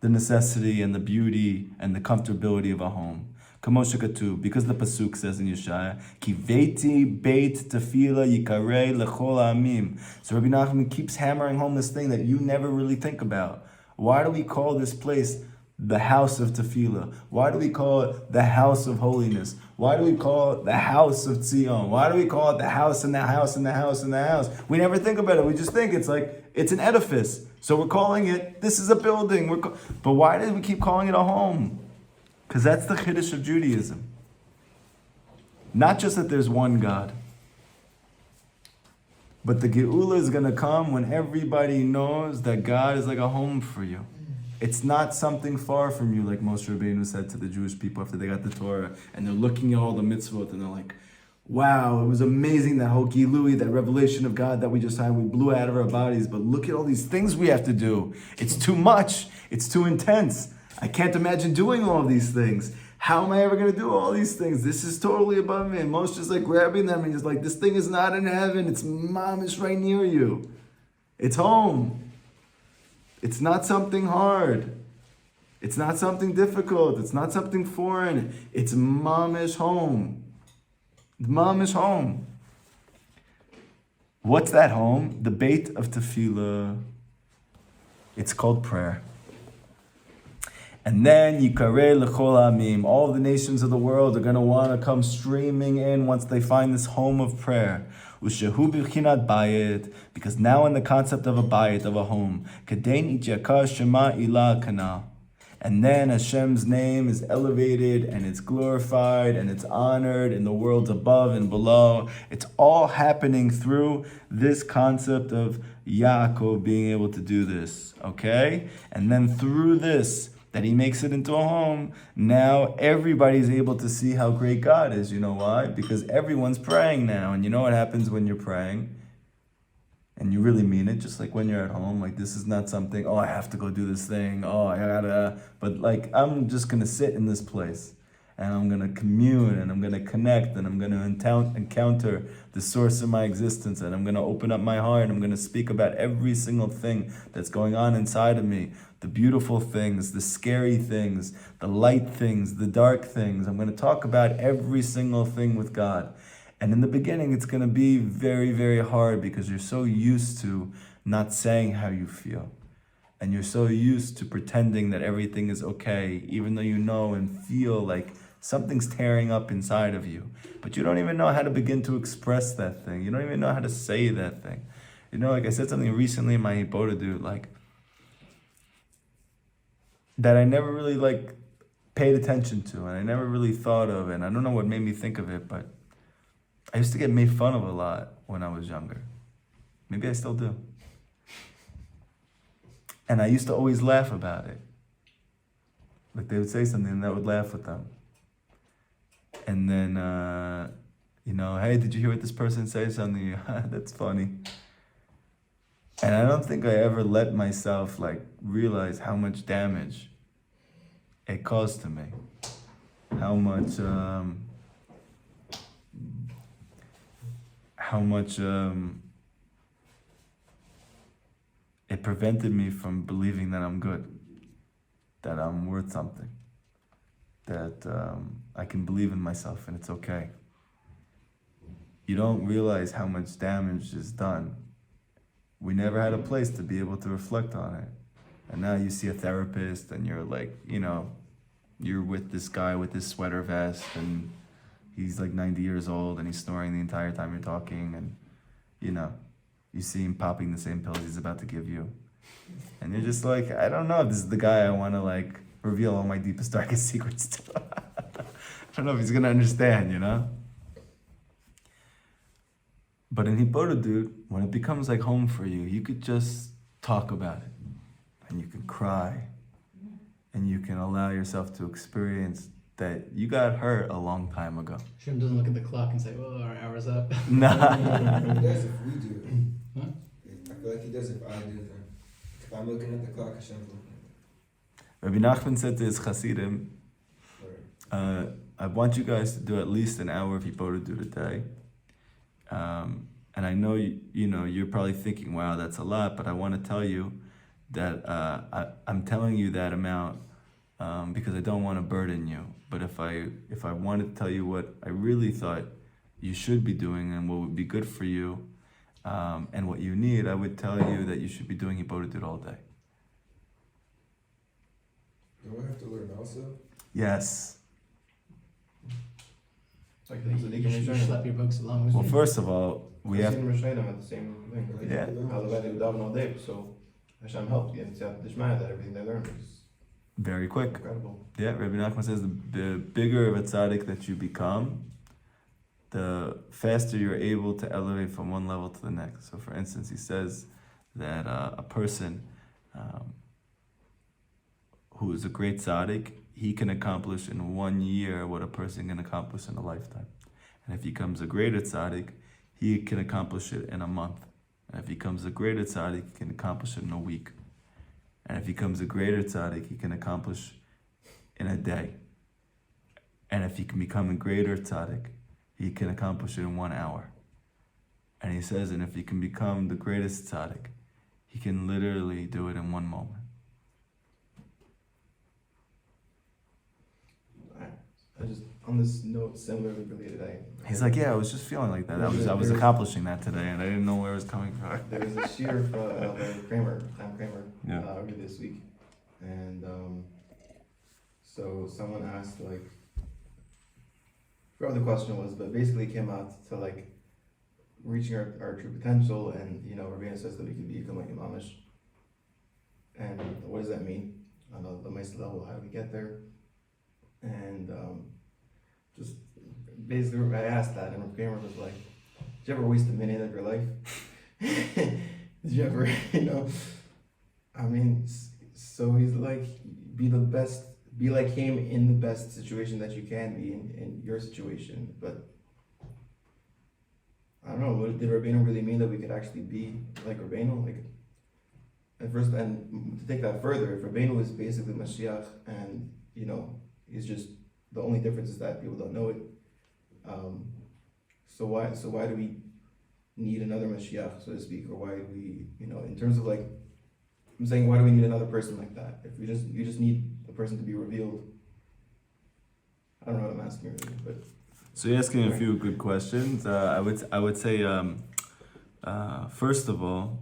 [SPEAKER 1] the necessity and the beauty and the comfortability of a home. Because the pasuk says in Yeshaya, Ki veiti beit tefila yikarei lechol ha'amim. So Rabbi Nachman keeps hammering home this thing that you never really think about. Why do we call this place the house of tefillah? Why do we call it the house of holiness? Why do we call it the house of Tzion? Why do we call it the house and the house and the house and the house? We never think about it. We just think it's like, it's an edifice. So we're calling it, this is a building. But why did we keep calling it a home? Because that's the chiddush of Judaism. Not just that there's one God, but the Geula is going to come when everybody knows that God is like a home for you. It's not something far from you, like Moshe Rabbeinu said to the Jewish people after they got the Torah, and they're looking at all the mitzvot, and they're like, wow, it was amazing, that whole Gilui, that revelation of God that we just had, we blew out of our bodies, but look at all these things we have to do. It's too much. It's too intense. I can't imagine doing all these things. How am I ever going to do all these things? This is totally above me. And Moshe is like grabbing them and just like, this thing is not in heaven. It's mamish right near you. It's home. It's not something hard. It's not something difficult. It's not something foreign. It's mamish home. Mamish home. What's that home? The Beit of Tefillah. It's called prayer. And then Yikareh L'chol Amim. All the nations of the world are going to want to come streaming in once they find this home of prayer. Ushehu b'chinat bayit, because now in the concept of a bayit, of a home, kadein ityakar shema ilah kana, and then Hashem's name is elevated and it's glorified and it's honored in the worlds above and below. It's all happening through this concept of Yaakov being able to do this, okay? And then through this, that he makes it into a home, now everybody's able to see how great God is. You know why? Because everyone's praying now. And you know what happens when you're praying? And you really mean it, just like when you're at home. Like, this is not something, oh, I have to go do this thing. Oh, I gotta. But like, I'm just gonna sit in this place. And I'm gonna commune, and I'm gonna connect, and I'm gonna encounter the source of my existence, and I'm gonna open up my heart. I'm gonna speak about every single thing that's going on inside of me. The beautiful things, the scary things, the light things, the dark things. I'm gonna talk about every single thing with God. And in the beginning, it's going to be very, very hard because you're so used to not saying how you feel. And you're so used to pretending that everything is okay, even though you know and feel like something's tearing up inside of you. But you don't even know how to begin to express that thing. You don't even know how to say that thing. You know, like I said something recently in my Hiboda dude, like, that I never really, like, paid attention to, and I never really thought of, and I don't know what made me think of it, but I used to get made fun of a lot when I was younger. Maybe I still do. And I used to always laugh about it. Like, they would say something and I would laugh with them. And then, you know, hey, did you hear what this person say? Something? That's funny. And I don't think I ever let myself, like, realize how much damage it caused to me. How much it prevented me from believing that I'm good, that I'm worth something, that I can believe in myself and it's okay. You don't realize how much damage is done. We never had a place to be able to reflect on it. And now you see a therapist and you're like, you know, you're with this guy with this sweater vest and he's like 90 years old and he's snoring the entire time you're talking, and you know, you see him popping the same pills he's about to give you. And you're just like, I don't know if this is the guy I want to like reveal all my deepest, darkest secrets to. I don't know if he's going to understand, you know? But in Hiboda, dude, when it becomes like home for you, you could just talk about it. And you can cry. And you can allow yourself to experience that you got hurt a long time ago.
[SPEAKER 3] Hashem doesn't look at the clock and say, "Well, our hour's up."
[SPEAKER 1] Nah.
[SPEAKER 2] He does if we do it.
[SPEAKER 3] Huh?
[SPEAKER 2] I feel like he does if I do it. If I'm looking at the clock, Hashem's looking at
[SPEAKER 1] Rabbi Nachman said to his Hasidim,
[SPEAKER 2] it.
[SPEAKER 1] I want you guys to do at least an hour of Hiboda do today. And I know, you know, you're probably thinking, wow, that's a lot, but I want to tell you that I'm telling you that amount because I don't want to burden you. But if I wanted to tell you what I really thought you should be doing and what would be good for you and what you need, I would tell you that you should be doing Hiboda all day.
[SPEAKER 2] Do I have to learn also?
[SPEAKER 1] Yes.
[SPEAKER 4] Like
[SPEAKER 3] You should schlep your books along with
[SPEAKER 1] Well,
[SPEAKER 3] you.
[SPEAKER 1] first of all, we have.
[SPEAKER 4] At the same thing.
[SPEAKER 1] Yeah.
[SPEAKER 4] Otherwise they would daven all day, so Hashem helped. And that everything they learned is
[SPEAKER 1] Very quick.
[SPEAKER 4] incredible.
[SPEAKER 1] Yeah, Rabbi Nachman says the bigger of a tzaddik that you become, the faster you're able to elevate from one level to the next. So for instance, he says that a person who is a great tzaddik, he can accomplish in 1 year what a person can accomplish in a lifetime. And if he becomes a greater tzaddik, he can accomplish it in a month. And if he becomes a greater tzaddik, he can accomplish it in a week. And if he becomes a greater tzaddik, he can accomplish in a day. And if he can become a greater tzaddik, he can accomplish it in 1 hour. And he says, and if he can become the greatest tzaddik, he can literally do it in 1 moment.
[SPEAKER 4] I just, on this note, similarly related,
[SPEAKER 1] He's like, yeah, I was just feeling like that. I was accomplishing that today, and I didn't know where it was coming from.
[SPEAKER 4] There was a shear from Tom Kramer,
[SPEAKER 1] Yeah.
[SPEAKER 4] earlier this week, and so someone asked, like, I forgot what the question was, but basically came out to like reaching our true potential, and you know, Rabbeinu says that we can become like Imamish, and what does that mean on the Meister level? How do we get there? And just basically, I asked that, and Kramer was like, "Did you ever waste a minute of your life? Did you ever, you know?" I mean, so he's like, be like him in the best situation that you can be in your situation. But I don't know, did Rabbeinu really mean that we could actually be like Rabbeinu? Like, and to take that further, if Rabbeinu is basically Mashiach, and he's just, the only difference is that people don't know it. So why do we need another Mashiach, so to speak, or why do we, in terms of like, I'm saying, why do we need another person like that? If you just need the person to be revealed. I don't know what I'm asking really, but.
[SPEAKER 1] So you're asking a few good questions. I would say, first of all,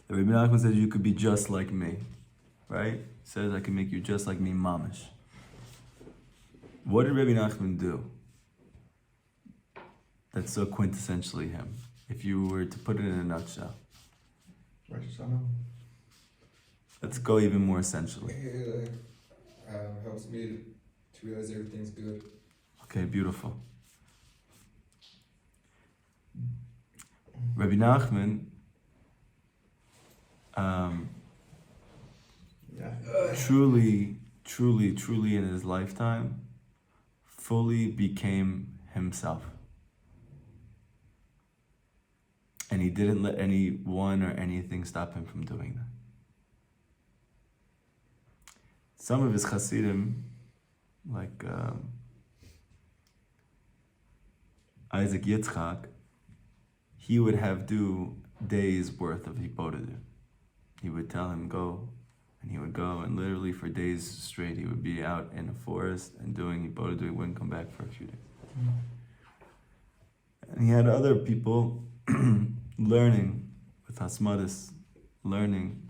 [SPEAKER 1] the Rabbi Nachman says you could be just like me, right? He says I can make you just like me, mamish. What did Rabbi Nachman do that's so quintessentially him? If you were to put it in a nutshell. Let's go even more essentially.
[SPEAKER 2] It helps me to realize everything's good.
[SPEAKER 1] Okay, beautiful. Rabbi Nachman truly in his lifetime fully became himself. And he didn't let anyone or anything stop him from doing that. Some of his Hasidim, like Isaac Yitzchak, he would have do days worth of Hippodadim. He would tell him go, and he would go, and literally for days straight he would be out in the forest and doing Hippodadim. He wouldn't come back for a few days. And he had other people learning with Hasmadis, learning,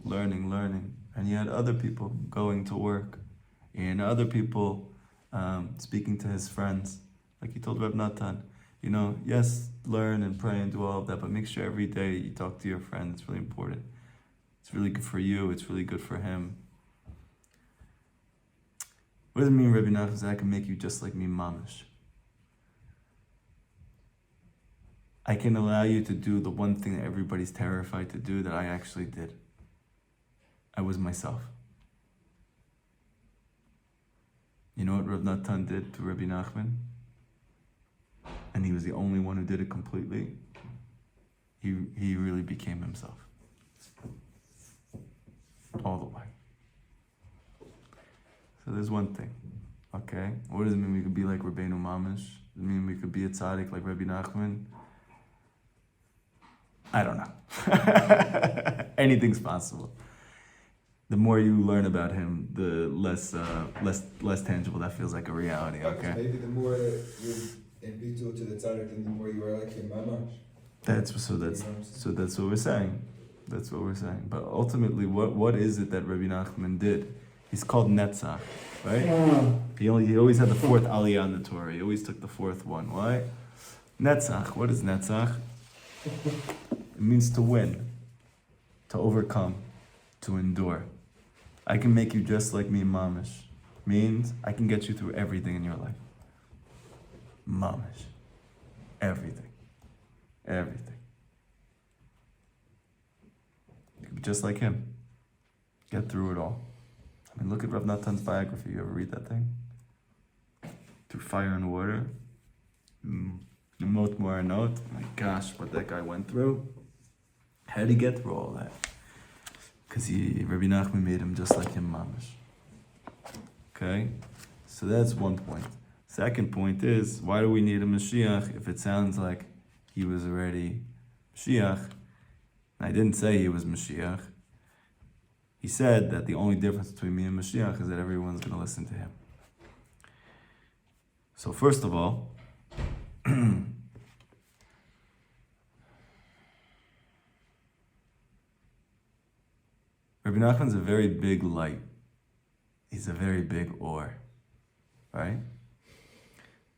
[SPEAKER 1] and he had other people going to work, and other people speaking to his friends, like he told Reb Natan. Yes, learn and pray and do all of that, but make sure every day you talk to your friend. It's really important. It's really good for you. It's really good for him. What does it mean, Rabbi Nachman says, I can make you just like me, mamish? I can allow you to do the one thing that everybody's terrified to do that I actually did. I was myself. You know what Rav Natan did to Rabbi Nachman? And he was the only one who did it completely. He really became himself. All the way. So there's one thing. Okay? What does it mean we could be like Rabbeinu Mamish? Does it mean we could be a tzaddik like Rabbi Nachman? I don't know. Anything's possible. The more you learn about him, the less tangible that feels like a reality. Okay.
[SPEAKER 2] Maybe the more you're individual to the tzaddik, and the more you are like him, mamash.
[SPEAKER 1] That's what we're saying. That's what we're saying. But ultimately, what is it that Rabbi Nachman did? He's called Netzach, right? He always had the fourth aliyah on the Torah. He always took the fourth one. Why? Netzach. What is Netzach? It means to win, to overcome, to endure. I can make you just like me, mamish. Means I can get you through everything in your life. Mamish. Everything. You can be just like him. Get through it all. I mean, look at Rav Natan's biography. You ever read that thing? Through fire and water. Mot Moharan. My gosh, what that guy went through. How did he get through all that? Because Rabbi Nachman made him just like him, mamish. Okay? So that's one point. Second point is, why do we need a Mashiach if it sounds like he was already Mashiach? And I didn't say he was Mashiach. He said that the only difference between me and Mashiach is that everyone's going to listen to him. So first of all, Rabbi Nachman's a very big light. He's a very big ore, right?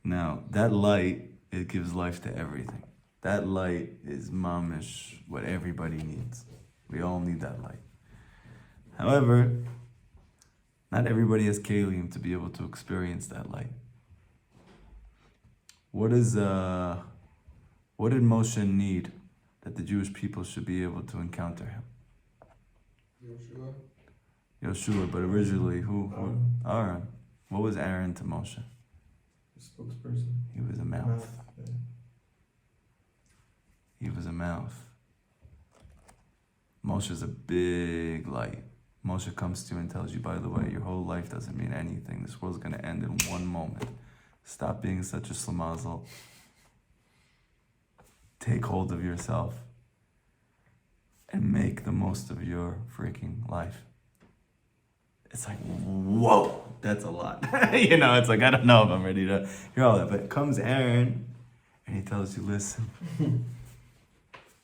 [SPEAKER 1] Now, that light, it gives life to everything. That light is mamish, what everybody needs. We all need that light. However, not everybody has kelim to be able to experience that light. What did Moshe need that the Jewish people should be able to encounter him?
[SPEAKER 2] Yeshua.
[SPEAKER 1] Yoshua, but originally, who? Aaron. What was Aaron to Moshe?
[SPEAKER 4] Spokesperson.
[SPEAKER 1] He was a mouth. He was a mouth. Moshe's a big light. Moshe comes to you and tells you, by the way, your whole life doesn't mean anything. This world's going to end in one moment. Stop being such a slamazel. Take hold of yourself and make the most of your freaking life. It's like, whoa, that's a lot. It's like, I don't know if I'm ready to hear all that. But comes Aaron and he tells you, listen,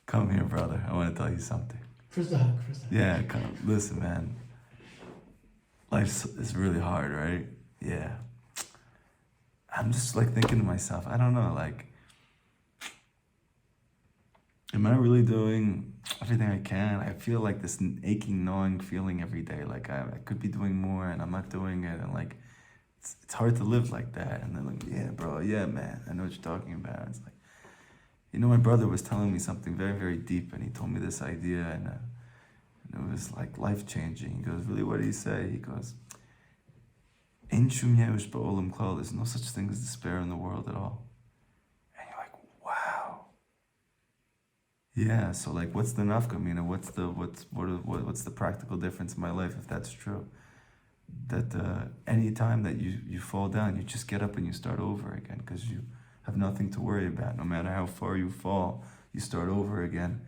[SPEAKER 1] come here, brother. I want to tell you something.
[SPEAKER 3] First hug.
[SPEAKER 1] Yeah, listen, man. Life is really hard, right? Yeah. I'm just like thinking to myself, I don't know, like, am I really doing everything I can? I feel like this aching, gnawing feeling every day. Like I could be doing more and I'm not doing it. And like, it's hard to live like that. And they're like, yeah, bro, yeah, man, I know what you're talking about. It's like, my brother was telling me something very, very deep, and he told me this idea, and it was like life-changing. He goes, really, what did he say? He goes, Ein shum yesh ba'olam klal. There's no such thing as despair in the world at all. And you're like, wow. Yeah, so like, what's the nafka mina? What's the practical difference in my life if that's true? That any time that you fall down, you just get up and you start over again, because you have nothing to worry about. No matter how far you fall, you start over again,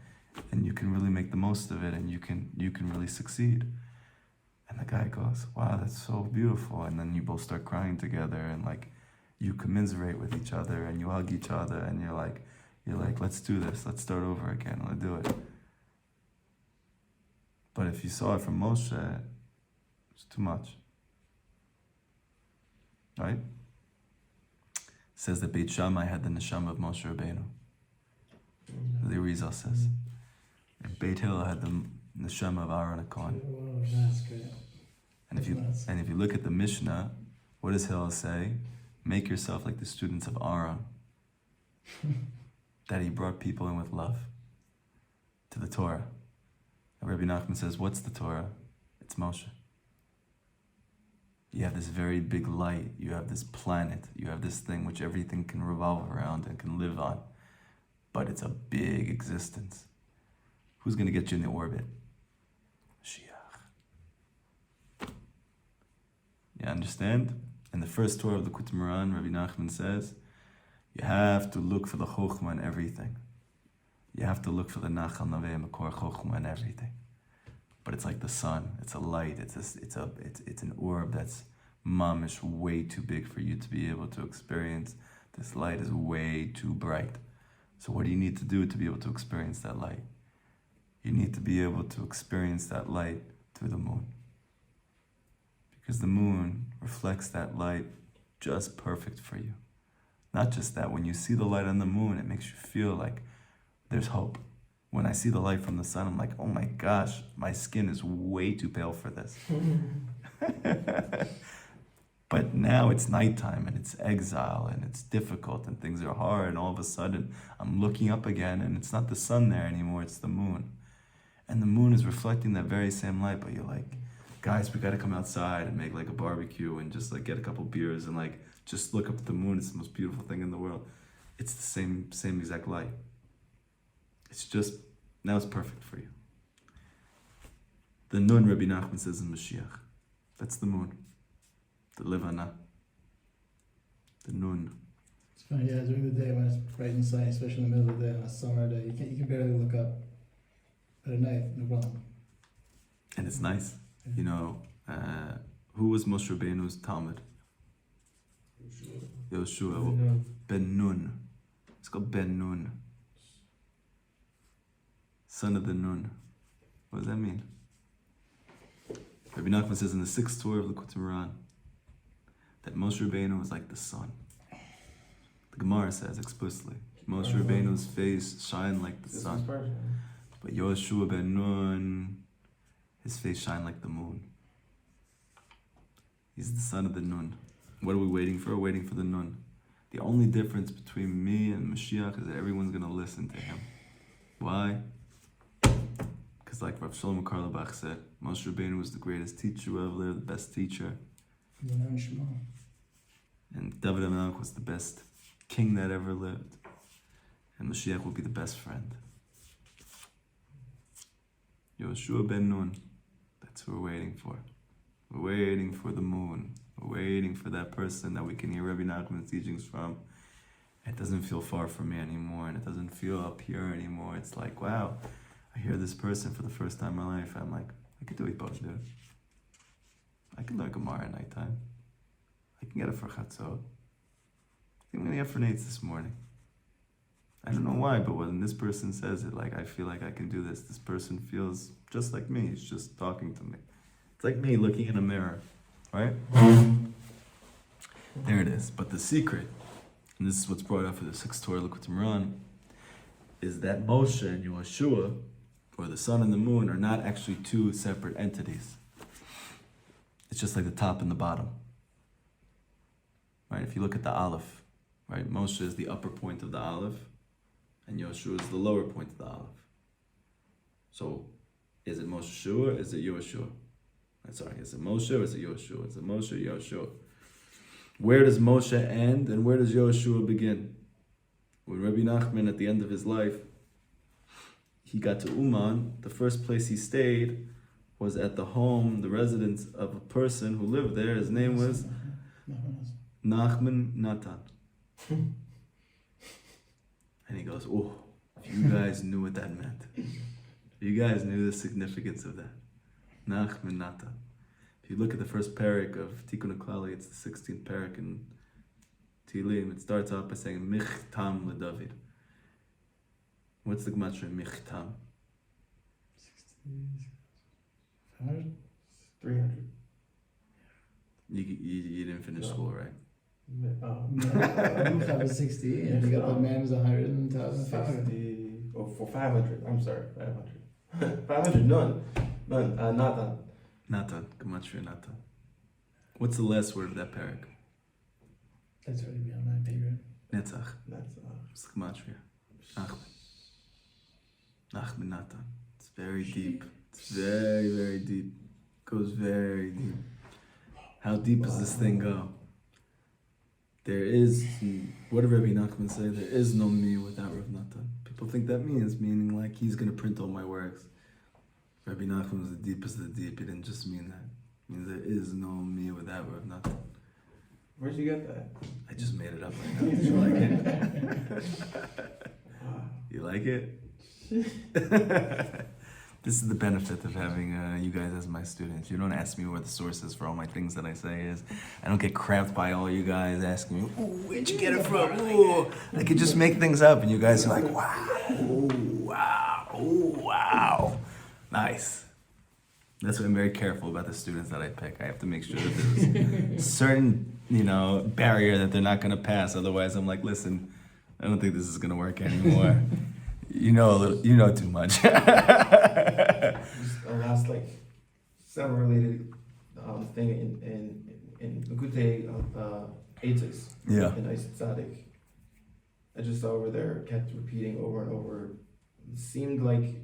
[SPEAKER 1] and you can really make the most of it, and you can really succeed. And the guy goes, wow, that's so beautiful. And then you both start crying together, and like, you commiserate with eeach other, and you hug each other, and you're like, let's do this, let's start over again, let's do it. But if you saw it from Moshe, it's too much. Right? It says that Beit Shammai had the neshama of Moshe Rabbeinu. The Arizal says. And Beit Hillel had the neshama of Aaron HaKohen.
[SPEAKER 3] Oh, that's great.
[SPEAKER 1] And if you look at the Mishnah, what does Hillel say? Make yourself like the students of Aaron. That he brought people in with love to the Torah. And Rabbi Nachman says, what's the Torah? It's Moshe. You have this very big light, you have this planet, you have this thing which everything can revolve around and can live on. But it's a big existence. Who's going to get you in the orbit? Mashiach. You understand? In the first Torah of the Likutey Moharan, Rabbi Nachman says, you have to look for the chokhmah in everything. You have to look for the nachal naveh makor chokhmah in everything. But it's like the sun. It's a light. It's an orb that's mamish way too big for you to be able to experience. This light is way too bright. So what do you need to do to be able to experience that light? You need to be able to experience that light through the moon. Because the moon reflects that light just perfect for you. Not just that, when you see the light on the moon, it makes you feel like there's hope. When I see the light from the sun, I'm like, oh my gosh, my skin is way too pale for this. But now it's nighttime and it's exile and it's difficult and things are hard, and all of a sudden I'm looking up again and it's not the sun there anymore, it's the moon. And the moon is reflecting that very same light, but you're like, guys, we gotta come outside and make like a barbecue and just like get a couple beers and like just look up at the moon. It's the most beautiful thing in the world. It's the same exact light. It's just, now it's perfect for you. The Nun, Rabbi Nachman says in Mashiach. That's the moon. The Levana. The Nun.
[SPEAKER 3] It's funny, yeah, during the day when it's bright and sunny, especially in the middle of the day on a summer day, you can barely look up. But at night, no problem.
[SPEAKER 1] And it's nice. You know, who was Moshe Rabbeinu's Talmud? Yoshua. Ben Nun. It's called Ben Nun. Son of the Nun. What does that mean? Rabbi Nachman says in the 6th Torah of the Likutey Moharan that Moshe Rabbeinu was like the sun. The Gemara says explicitly, Moshe Rabbeinu's face shined like the sun. But Yoshua ben Nun, his face shined like the moon. He's the son of the Nun. What are we waiting for? We're waiting for the Nun. The only difference between me and Mashiach is that everyone's going to listen to him. Why? Because Because like Rav Shlomo Karlebach said, Moshe Rabbeinu was the greatest teacher who ever lived, the best teacher. And David HaMelech was the best king that ever lived. And Mashiach will be the best friend. Yoshua ben Nun, that's who we're waiting for. We're waiting for the moon. We're waiting for that person that we can hear Rabbi Nachman's teachings from. It doesn't feel far from me anymore, and it doesn't feel up here anymore. It's like, wow, I hear this person for the first time in my life. I'm like, I could do it both, dude. I can learn Gemara at nighttime. I can get it for Chatzot. I think I'm going to get for Nates this morning. I don't know why, but when this person says it, like, I feel like I can do this. This person feels just like me. He's just talking to me. It's like me looking in a mirror, right? There it is. But the secret, and this is what's brought up for the 6th Torah Likutey Moharan, is that Moshe and Yeshua, or the sun and the moon, are not actually two separate entities. It's just like the top and the bottom. Right? If you look at the Aleph, right? Moshe is the upper point of the Aleph, and Yeshua is the lower point of the Aleph. So, is it Moshe Shua? Is it Yeshua? Sorry, is it Moshe or is it Yeshua? Is it Moshe or Yeshua? Where does Moshe end and where does Yeshua begin? When Rabbi Nachman, at the end of his life, he got to Uman, the first place he stayed was at the home, the residence of a person who lived there. His name was Nachman Natan. And he goes, oh, if you guys knew what that meant. If you guys knew the significance of that. Nachman Natan. If you look at the first parak of Tikkun HaKlali, it's the 16th parak in Tehillim. It starts off by saying, Michtam LeDavid. What's the gematria Michtam?
[SPEAKER 4] 300.
[SPEAKER 1] You didn't finish school, right?
[SPEAKER 3] Mucha was 60, and you got the man was 100,000.
[SPEAKER 4] 50. Oh, for 500. I'm sorry, 500. 500, none. Natan.
[SPEAKER 1] Natan, gematria Natan. What's the last word of that parak?
[SPEAKER 3] That's already beyond my pay grade.
[SPEAKER 1] Netzach.
[SPEAKER 4] That's
[SPEAKER 1] What's the gematria? Nachman Natan. It's very deep. It's very, very deep. Goes very deep. How deep does this thing go? There is, what did Rabbi Nachman say? There is no me without Rav Natan. People think that meaning like he's going to print all my works. Rabbi Nachman was the deepest of the deep. He didn't just mean that. It means there is no me without Rav Natan.
[SPEAKER 4] Where'd you get that?
[SPEAKER 1] I just made it up right now. Did you like it? You like it? This is the benefit of having you guys as my students. You don't ask me where the sources for all my things that I say is. I don't get cramped by all you guys asking me, ooh, where'd you get it from? Ooh. I could just make things up and you guys are like, wow, ooh, wow, ooh, wow. Nice. That's why I'm very careful about the students that I pick. I have to make sure that there's a certain, barrier that they're not going to pass. Otherwise, I'm like, listen, I don't think this is going to work anymore. You know too much.
[SPEAKER 4] Our last summer-related thing in Likutey of Eitzes.
[SPEAKER 1] Yeah.
[SPEAKER 4] In Eis Tzadik. I just saw over there kept repeating over and over. It seemed like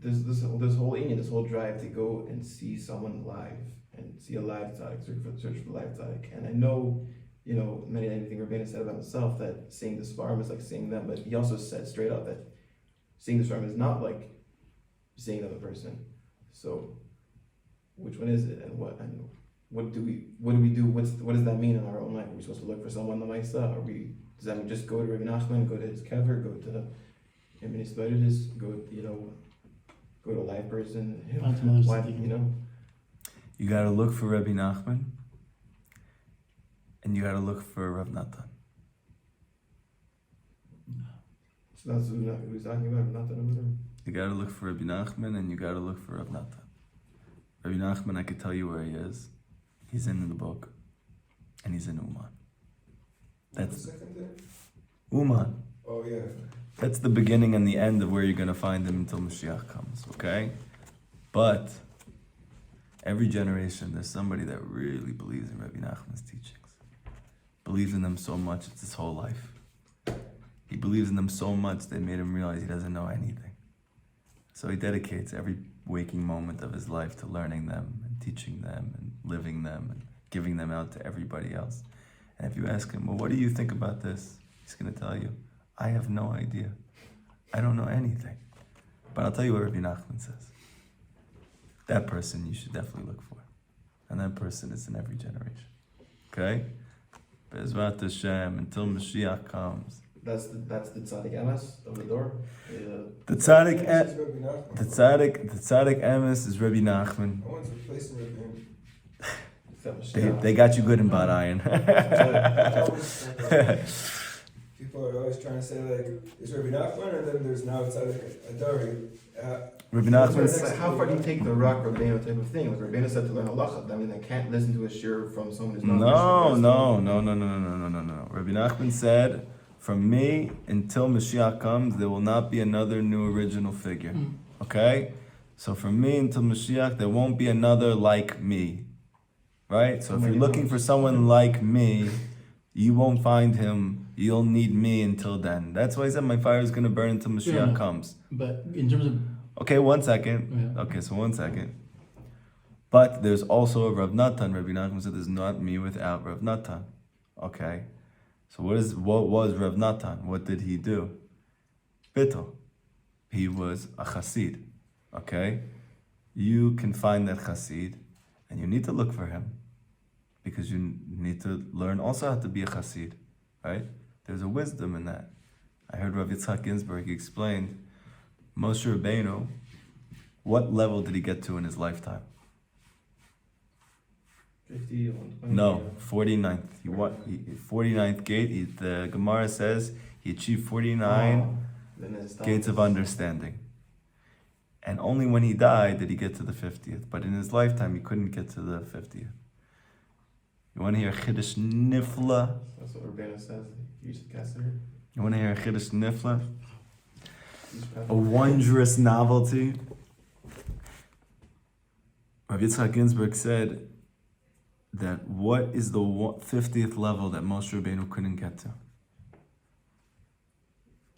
[SPEAKER 4] this whole Indian, this whole drive to go and see someone live and see a live tzaddik, search for live tzaddik. And I know, anything Rabbeinu said about himself, that seeing the Svarim is like seeing them, but he also said straight up that seeing the Svarim is not like seeing them in person. So, which one is it, and what do we do? What does that mean in our own life? Are we supposed to look for someone in the Maisa? Does that mean just go to Rabbi Nachman, go to his kever, go to Eminist Vedudis, go to a live person?
[SPEAKER 1] You gotta look for Rabbi Nachman, and you gotta look for Rav Natan.
[SPEAKER 4] So that's who he's talking about, Natan over there?
[SPEAKER 1] You gotta look for Rabbi Nachman, and you gotta look for Rav Natan. Rabbi Nachman, I could tell you where he is. He's in the book, and he's in Uman. That's Uman.
[SPEAKER 2] Oh yeah.
[SPEAKER 1] That's the beginning and the end of where you're gonna find him until Mashiach comes. Okay, but every generation there's somebody that really believes in Rabbi Nachman's teachings. Believes in them so much it's his whole life. He believes in them so much they made him realize he doesn't know anything. So he dedicates every waking moment of his life to learning them and teaching them and living them and giving them out to everybody else. And if you ask him, well, what do you think about this? He's going to tell you, I have no idea. I don't know anything. But I'll tell you what Rabbi Nachman says. That person you should definitely look for. And that person is in every generation. Okay? Bezrat Hashem, until Mashiach comes.
[SPEAKER 4] That's the tzaddik emes of the door.
[SPEAKER 1] The tzaddik
[SPEAKER 2] Rabbi Nachman.
[SPEAKER 1] emes is Rabbi Nachman.
[SPEAKER 2] I want to replace him with him.
[SPEAKER 1] They got you good in Bad Ayin.
[SPEAKER 2] People are always trying to say like, there's Rabbi Nachman and then there's now Tzaddik Adari.
[SPEAKER 1] Rabbi Nachman
[SPEAKER 4] It's like, how far do you take the Rak Rabbeinu type of thing? Like Rabbeinu said to learn halacha. I mean, I can't listen to a shir from someone who's not
[SPEAKER 1] No. Rabbi Nachman said, from me until Mashiach comes, there will not be another new original figure. Okay? So from me until Mashiach, there won't be another like me. Right? So if you're looking for someone like me, you won't find him. You'll need me until then. That's why he said my fire is going to burn until Mashiach comes.
[SPEAKER 3] But in terms of...
[SPEAKER 1] Okay, 1 second.
[SPEAKER 3] Yeah.
[SPEAKER 1] Okay, so 1 second. But there's also a Rav Natan. Rabbi Nachman said there's not me without Rav Natan. Okay. So what was Rav Natan? What did he do? Bittul. He was a chassid. Okay? You can find that chassid and you need to look for him because you need to learn also how to be a chassid. Right? There's a wisdom in that. I heard Rav Yitzchak Ginsburg explained Moshe Rabbeinu, what level did he get to in his lifetime?
[SPEAKER 4] 50, 120.
[SPEAKER 1] No, 49th. 49th gate. The Gemara says he achieved 49 gates of understanding. And only when he died did he get to the 50th. But in his lifetime, he couldn't get to the 50th. You want to hear Chiddush Nifla?
[SPEAKER 4] That's what Rabbeinu says. You should cast it.
[SPEAKER 1] You want to hear Chiddush Nifla? A wondrous novelty. Rav Yitzchak Ginsburg said that what is the 50th level that Moshe Rabbeinu couldn't get to?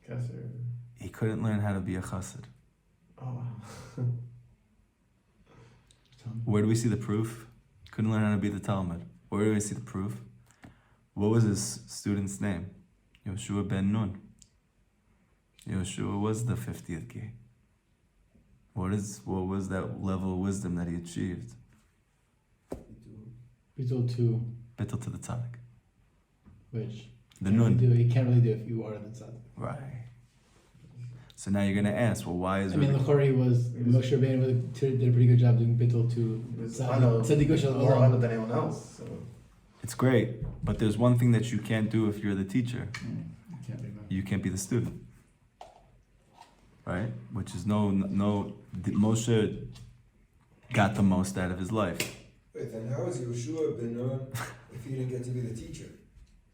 [SPEAKER 4] Cast it.
[SPEAKER 1] He couldn't learn how to be a chassid.
[SPEAKER 4] Oh, wow.
[SPEAKER 1] Where do we see the proof? He couldn't learn how to be the Talmud. Where do we see the proof? What was his student's name? Yoshua ben Nun. Yoshua was the 50th gate. What was that level of wisdom that he achieved?
[SPEAKER 3] Bittul to
[SPEAKER 1] Bittul to the tzaddik.
[SPEAKER 3] which
[SPEAKER 1] The
[SPEAKER 3] you
[SPEAKER 1] Nun.
[SPEAKER 3] can't really do if you are the tzaddik.
[SPEAKER 1] Right. So now you're going to ask, well, why is
[SPEAKER 3] I mean, L'chori was Moshe Rabbeinu did a pretty good job doing bittul to tzaddik
[SPEAKER 4] more under than anyone else. So.
[SPEAKER 1] It's great, but there's one thing that you can't do if you're the teacher. You can't be the student. Right? Which is Moshe got the most out of his life.
[SPEAKER 2] Wait, then how is Yoshua ben Nun if he didn't get to be the teacher?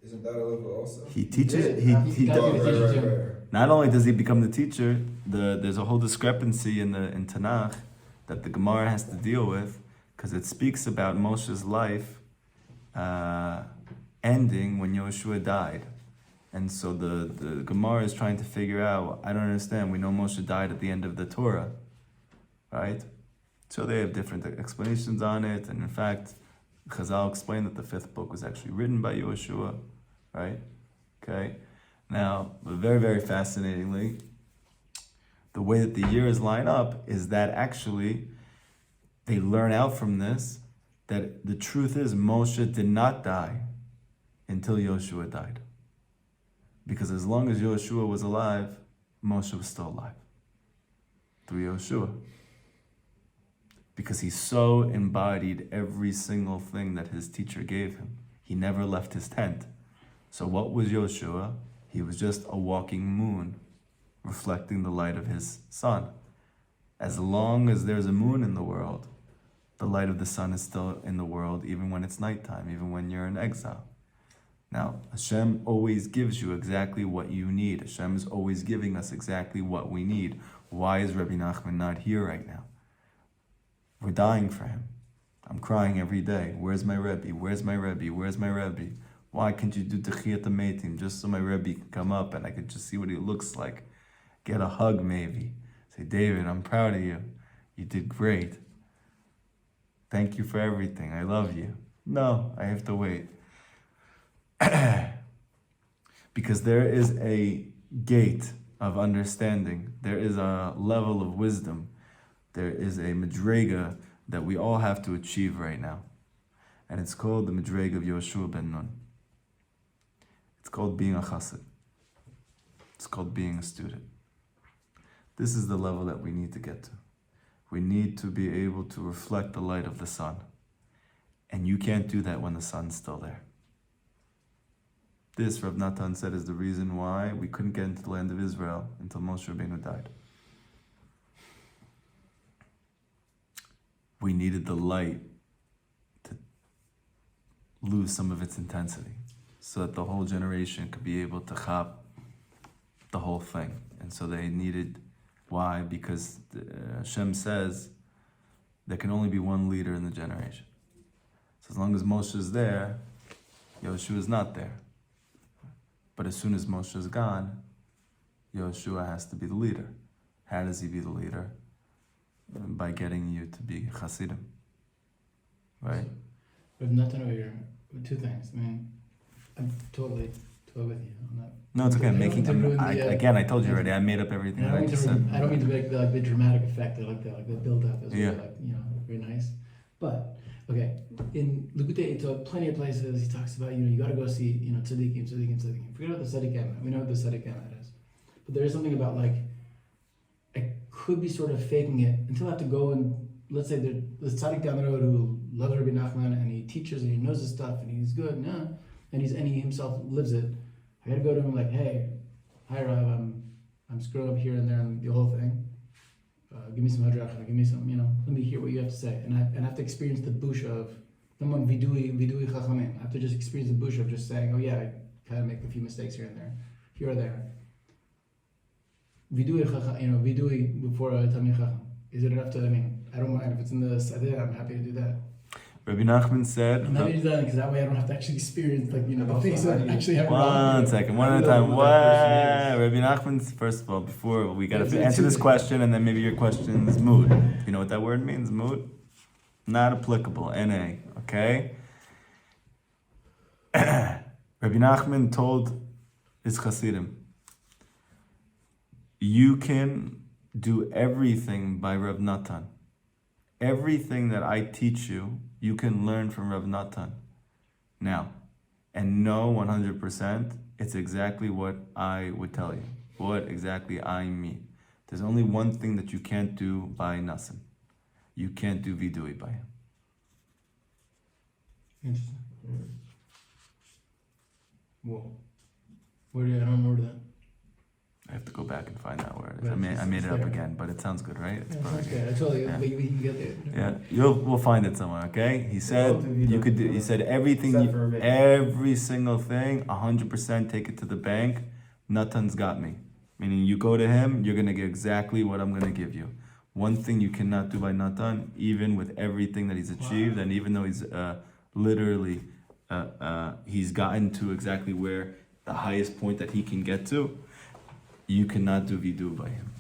[SPEAKER 2] Isn't that a level also?
[SPEAKER 1] He teaches.
[SPEAKER 3] He got to be the teacher too.
[SPEAKER 2] Right.
[SPEAKER 1] Not only does he become the teacher, there's a whole discrepancy in Tanakh that the Gemara has to deal with, because it speaks about Moshe's life ending when Yoshua died. And so the Gemara is trying to figure out, I don't understand, we know Moshe died at the end of the Torah, right? So they have different explanations on it, and in fact, Chazal explained that the 5th book was actually written by Yoshua, right? Okay. Now, very, very fascinatingly, the way that the years line up is that actually they learn out from this that the truth is Moshe did not die until Yoshua died. Because as long as Yoshua was alive, Moshe was still alive. Through Yoshua. Because he so embodied every single thing that his teacher gave him. He never left his tent. So what was Yoshua? He was just a walking moon, reflecting the light of his sun. As long as there's a moon in the world, the light of the sun is still in the world, even when it's nighttime, even when you're in exile. Now, Hashem always gives you exactly what you need. Hashem is always giving us exactly what we need. Why is Rabbi Nachman not here right now? We're dying for him. I'm crying every day. Where's my Rebbe? Where's my Rebbe? Where's my Rebbe? Why can't you do Techiyat HaMeitim just so my Rebbe can come up and I could just see what he looks like? Get a hug maybe. Say, David, I'm proud of you. You did great. Thank you for everything. I love you. No, I have to wait. Because there is a gate of understanding. There is a level of wisdom. There is a madrega that we all have to achieve right now. And it's called the madrega of Yoshua ben Nun. It's called being a chassid. It's called being a student. This is the level that we need to get to. We need to be able to reflect the light of the sun. And you can't do that when the sun's still there. This, Rav Natan said, is the reason why we couldn't get into the land of Israel until Moshe Rabbeinu died. We needed the light to lose some of its intensity so that the whole generation could be able to chap the whole thing. And so they needed, why? Because Hashem says there can only be one leader in the generation. So as long as Moshe is there, Yoshua is not there. But as soon as Moshe is gone, Yoshua has to be the leader. How does he be the leader? By getting you to be Hasidim. Right?
[SPEAKER 3] But nothing over here. Two things. I mean, I'm totally with you. I'm not,
[SPEAKER 1] No, it's okay. I'm making again, I told you
[SPEAKER 3] yeah.
[SPEAKER 1] already, I made up everything that I just
[SPEAKER 3] I
[SPEAKER 1] said.
[SPEAKER 3] don't mean to make the dramatic effect. I like the build up is
[SPEAKER 1] Yeah.
[SPEAKER 3] really very nice. But okay, in Likutey, plenty of places he talks about you got to go see tzaddikim. Forget about the tzaddik emet. We know what the tzaddik emet is, but there is something about I could be sort of faking it until I have to go and let's say there's tzaddik down the road who loves Rabbi Nachman and he teaches and he knows his stuff and he's good, and he himself lives it. I got to go to him like, hey, hi Rav, I'm screwing up here and there and the whole thing. Give me some hadracha, give me some, let me hear what you have to say. And I have to experience the bush of, vidui chachamim. I have to just experience the bush of just saying, oh yeah, I kind of make a few mistakes here or there. Vidui chacham, vidui before Talmid Chacham. Is it enough to, I don't mind if it's in the Sadeh, I'm happy to do that.
[SPEAKER 1] Rabbi Nachman said...
[SPEAKER 3] I'm happy to do that because that way I don't have to actually experience, the face of actually having
[SPEAKER 1] One second, one at a time. Rabbi Nachman, first of all, before we got to answer this question, and then maybe your question is mood. You know what that word means, mood? Not applicable, N-A, okay? Rabbi Nachman told his Hasidim, you can do everything by Rav Natan. Everything that I teach you, you can learn from Rav Natan. Now, and know 100%, it's exactly what I would tell you. What exactly I mean. There's only one thing that you can't do by Nasan. You can't do vidui by him.
[SPEAKER 3] Interesting. Whoa. Where do I don't remember that?
[SPEAKER 1] I have to go back and find that word. I made it up again, but it sounds good, right? It's
[SPEAKER 3] Sounds good. I told you, maybe we can get there.
[SPEAKER 1] Yeah, we'll find it somewhere, okay? He said you could do. He said everything, every single thing, 100%. Take it to the bank. Natan's got me. Meaning, you go to him, you're gonna get exactly what I'm gonna give you. One thing you cannot do by Natan, even with everything that he's achieved, and even though he's literally he's gotten to exactly where the highest point that he can get to, you cannot do vidu by him.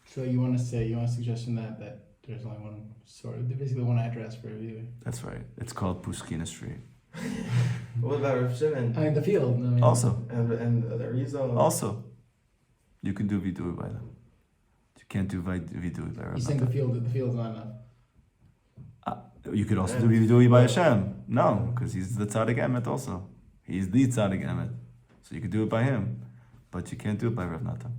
[SPEAKER 3] So you want a suggestion that there's only one basically one address for vidu.
[SPEAKER 1] That's right. It's called Pushkina Street.
[SPEAKER 4] What about Rav Shimon?
[SPEAKER 3] The field.
[SPEAKER 1] Also.
[SPEAKER 4] And the Rizal.
[SPEAKER 1] Also. You can do vidu by them. You can't do vidu by Rav
[SPEAKER 3] You're saying
[SPEAKER 1] Natan.
[SPEAKER 3] the field's not enough.
[SPEAKER 1] You could also do vidui by Hashem. No, because he's the tzaddik emet also. He's the tzaddik emet. So you could do it by him. But you can't do it by Rav Natan.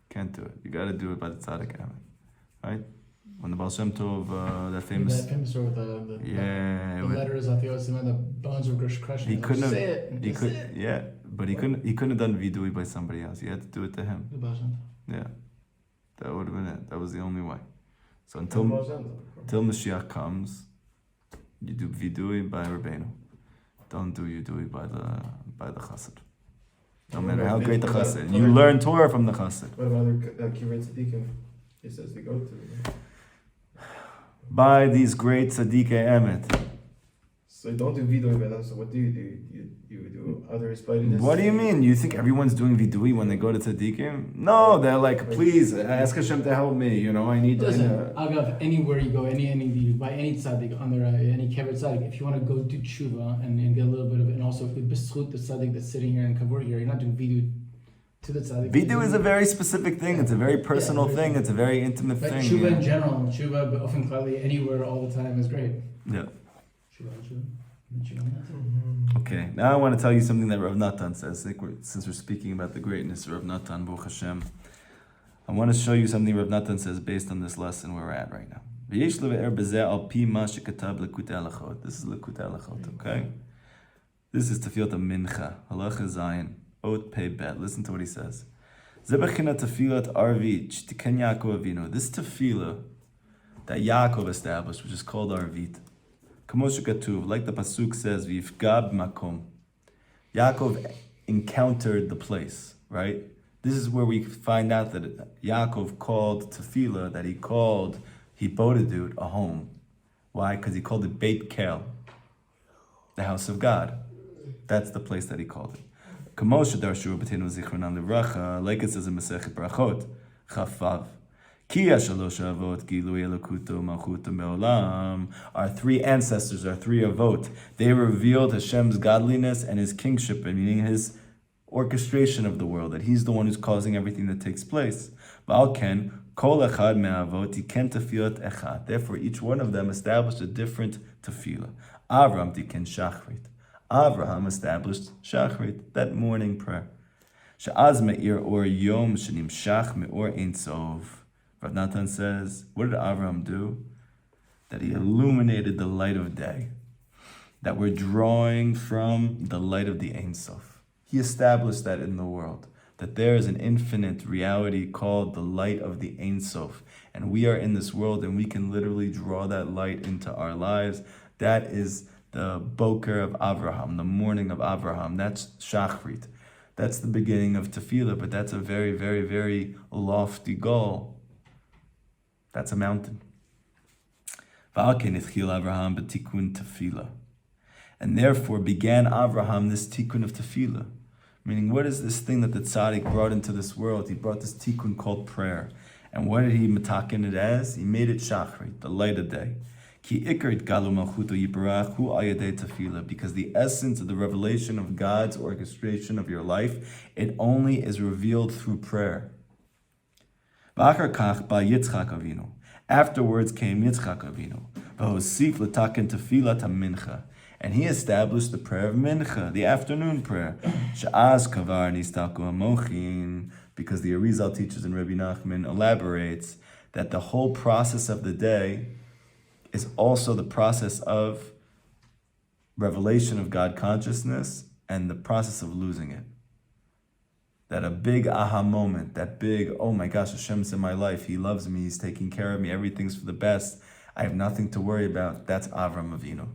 [SPEAKER 1] Can't do it. You got to do it by the tzaddik emet, right? When the Baal Shem Tov, that famous
[SPEAKER 3] story with the letters of the Osim and the bones were crushed.
[SPEAKER 1] He couldn't have.
[SPEAKER 3] Say it.
[SPEAKER 1] He could. Yeah, but he couldn't have done vidui by somebody else. He had to do it to him.
[SPEAKER 3] The Baal Shem.
[SPEAKER 1] Yeah, that would have been it. That was the only way. So until Mashiach comes, you do vidui by Rabbeinu. Don't do vidui by the chassid. No matter how great the chassid. You learn Torah from the chassid.
[SPEAKER 4] What about other kibbutz tzaddikim? He says to go to.
[SPEAKER 1] By these great tzaddikei emet.
[SPEAKER 4] So don't do vidui, so what do? You do other spidiness?
[SPEAKER 1] What do you mean? You think everyone's doing vidui when they go to tzaddikim? No, they're like, please ask Hashem to help me. You know, I need.
[SPEAKER 3] Listen, Agav, anywhere you go, any by any tzaddik under any kever tzaddik, if you want to go do tshuva and get a little bit of it, and also b'schut the tzaddik that's sitting here in kavur here, you're not doing vidu to the tzaddik.
[SPEAKER 1] Vidu is a very specific thing. It's a very personal thing. It's a very intimate
[SPEAKER 3] but
[SPEAKER 1] thing.
[SPEAKER 3] Tshuva in general, tshuva, but often clearly anywhere all the time is great.
[SPEAKER 1] Yeah.
[SPEAKER 3] Tshuva.
[SPEAKER 1] Okay, now I want to tell you something that Rav Natan says. Since we're speaking about the greatness of Rav Natan, Baruch Hashem, I want to show you something Rav Natan says based on this lesson where we're at right now. This is Likutey Alachot, okay? This is Tefillat Mincha, Halacha Zayin, Ot Pei Bet. Listen to what he says. This tefillah that Yaakov established, which is called Arvit. Like the pasuk says, "V'yifgab makom." Yaakov encountered the place, right? This is where we find out that Yaakov called tefillah, that he called Hibodedut a home. Why? Because he called it Beit Kel, the house of God. That's the place that he called it. Like it says in Masechet Brachot, Chaf. Our three ancestors, our three avot, they revealed Hashem's godliness and His kingship, meaning His orchestration of the world, that He's the one who's causing everything that takes place. Therefore, each one of them established a different tefillah. Avraham established Shachrit, that morning prayer. Rav Natan says, what did Avraham do? That he illuminated the light of day. That we're drawing from the light of the Ein Sof. He established that in the world. That there is an infinite reality called the light of the Ein Sof. And we are in this world and we can literally draw that light into our lives. That is the Boker of Avraham, the morning of Avraham. That's Shachrit. That's the beginning of Tefillah, but that's a very, very, very lofty goal. That's a mountain. And therefore began Avraham this tikkun of tefillah. Meaning, what is this thing that the tzaddik brought into this world? He brought this tikkun called prayer. And what did he mataken it as? He made it shachrit, the light of day. Because the essence of the revelation of God's orchestration of your life, it only is revealed through prayer. Afterwards came Yitzchak Avinu. And he established the prayer of Mincha, the afternoon prayer. Because the Arizal teaches and Rabbi Nachman elaborates that the whole process of the day is also the process of revelation of God consciousness and the process of losing it. That a big aha moment, that big, oh my gosh, Hashem's in my life, He loves me, He's taking care of me, everything's for the best, I have nothing to worry about, that's Avram Avinu.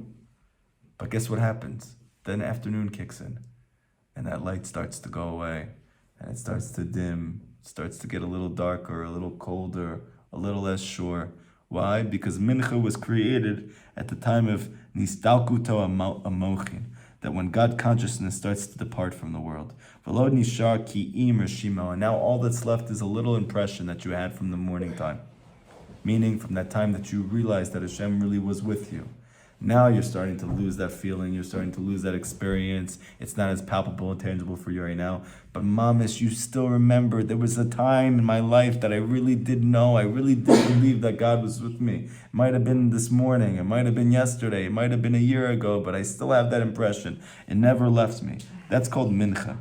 [SPEAKER 1] But guess what happens? Then afternoon kicks in, and that light starts to go away, and it starts to dim, starts to get a little darker, a little colder, a little less sure. Why? Because Mincha was created at the time of Nistalkuto Amochin, that when God consciousness starts to depart from the world. And now all that's left is a little impression that you had from the morning time. Meaning from that time that you realized that Hashem really was with you. Now you're starting to lose that feeling, you're starting to lose that experience. It's not as palpable and tangible for you right now. But Mamish, you still remember there was a time in my life that I really did know, I really did believe that God was with me. It might have been this morning, it might have been yesterday, it might have been a year ago, but I still have that impression. It never left me. That's called Mincha.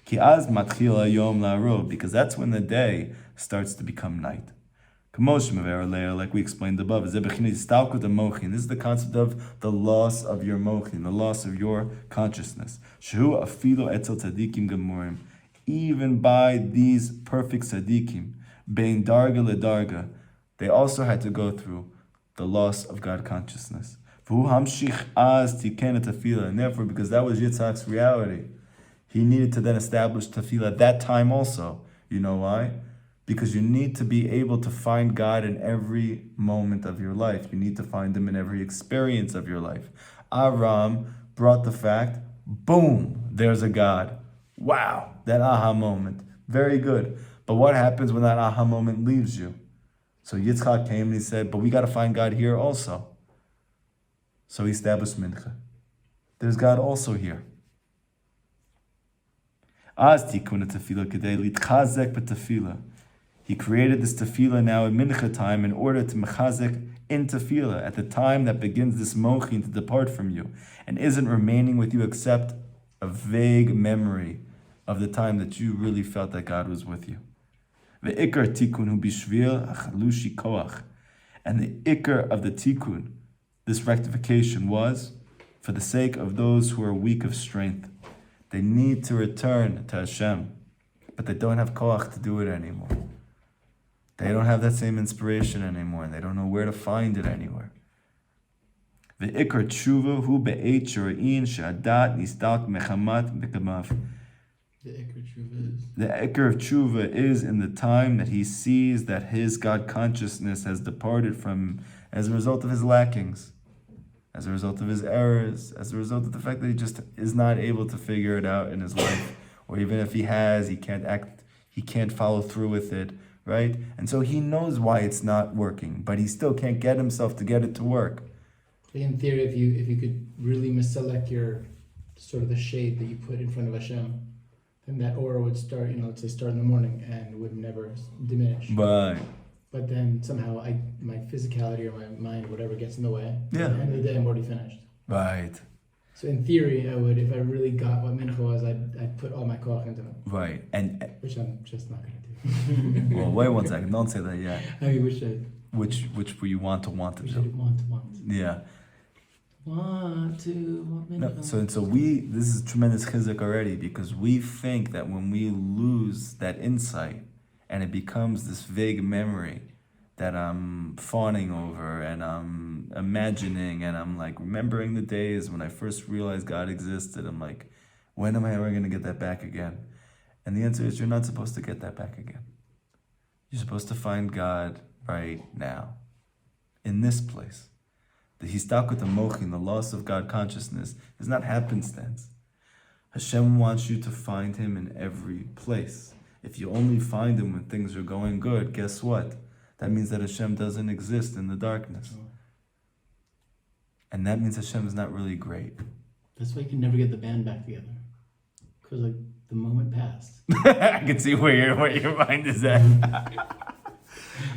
[SPEAKER 1] Ki az matchil hayom la'arov, because that's when the day starts to become night. Like we explained above, this is the concept of the loss of your mochin, the loss of your consciousness. Even by these perfect tzaddikim, bein darga ledarga, they also had to go through the loss of God consciousness. And therefore, because that was Yitzhak's reality, he needed to then establish tefillah at that time also. You know why? Because you need to be able to find God in every moment of your life. You need to find Him in every experience of your life. Aram brought the fact, boom, there's a God. Wow, that aha moment. Very good. But what happens when that aha moment leaves you? So Yitzchak came and he said, but we got to find God here also. So he established Mincha. There's God also here. Az tikkun tefillah kedei litchazek b'tefillah. He created this tefillah now at Mincha time in order to mechazek in tefillah at the time that begins this mochin to depart from you and isn't remaining with you except a vague memory of the time that you really felt that God was with you. Ve'ikar tikkun hu bishvil achalushi koach. And the ikar of the tikkun, this rectification, was for the sake of those who are weak of strength. They need to return to Hashem, but they don't have koach to do it anymore. They don't have that same inspiration anymore, and they don't know where to find it anywhere. Ve'ikar tshuva hu be'et shira'in she'adat nistak mechamat b'kamav. The Iker of Tshuva is in the time that he sees that his God consciousness has departed from him as a result of his lackings, as a result of his errors, as a result of the fact that he just is not able to figure it out in his life, or even if he has, he can't follow through with it, right? And so he knows why it's not working, but he still can't get himself to get it to work.
[SPEAKER 3] In theory, if you could really misselect your sort of the shade that you put in front of Hashem, then that aura would start, let's say start in the morning and would never diminish.
[SPEAKER 1] Right.
[SPEAKER 3] But then somehow my physicality or my mind, whatever, gets in the way.
[SPEAKER 1] Yeah.
[SPEAKER 3] At the end of the day, I'm already finished.
[SPEAKER 1] Right.
[SPEAKER 3] So in theory, I would, if I really got what mincha was, I'd put all my koach into it.
[SPEAKER 1] Right. And
[SPEAKER 3] which I'm just not going to do.
[SPEAKER 1] well, wait one second. Don't say that yet.
[SPEAKER 3] I wish I.
[SPEAKER 1] Which you want to do.
[SPEAKER 3] Want.
[SPEAKER 1] Yeah.
[SPEAKER 3] Want mincha.
[SPEAKER 1] No, so this is tremendous chizuk already, because we think that when we lose that insight and it becomes this vague memory that I'm fawning over and I'm imagining and I'm like remembering the days when I first realized God existed, I'm like, when am I ever going to get that back again? And the answer is you're not supposed to get that back again. You're supposed to find God right now, in this place. The histakut mochin, the loss of God consciousness, is not happenstance. Hashem wants you to find Him in every place. If you only find Him when things are going good, guess what? That means that Hashem doesn't exist in the darkness. And that means Hashem is not really great.
[SPEAKER 3] That's why you can never get the band back together. Because the moment passed.
[SPEAKER 1] I can see where your mind is at.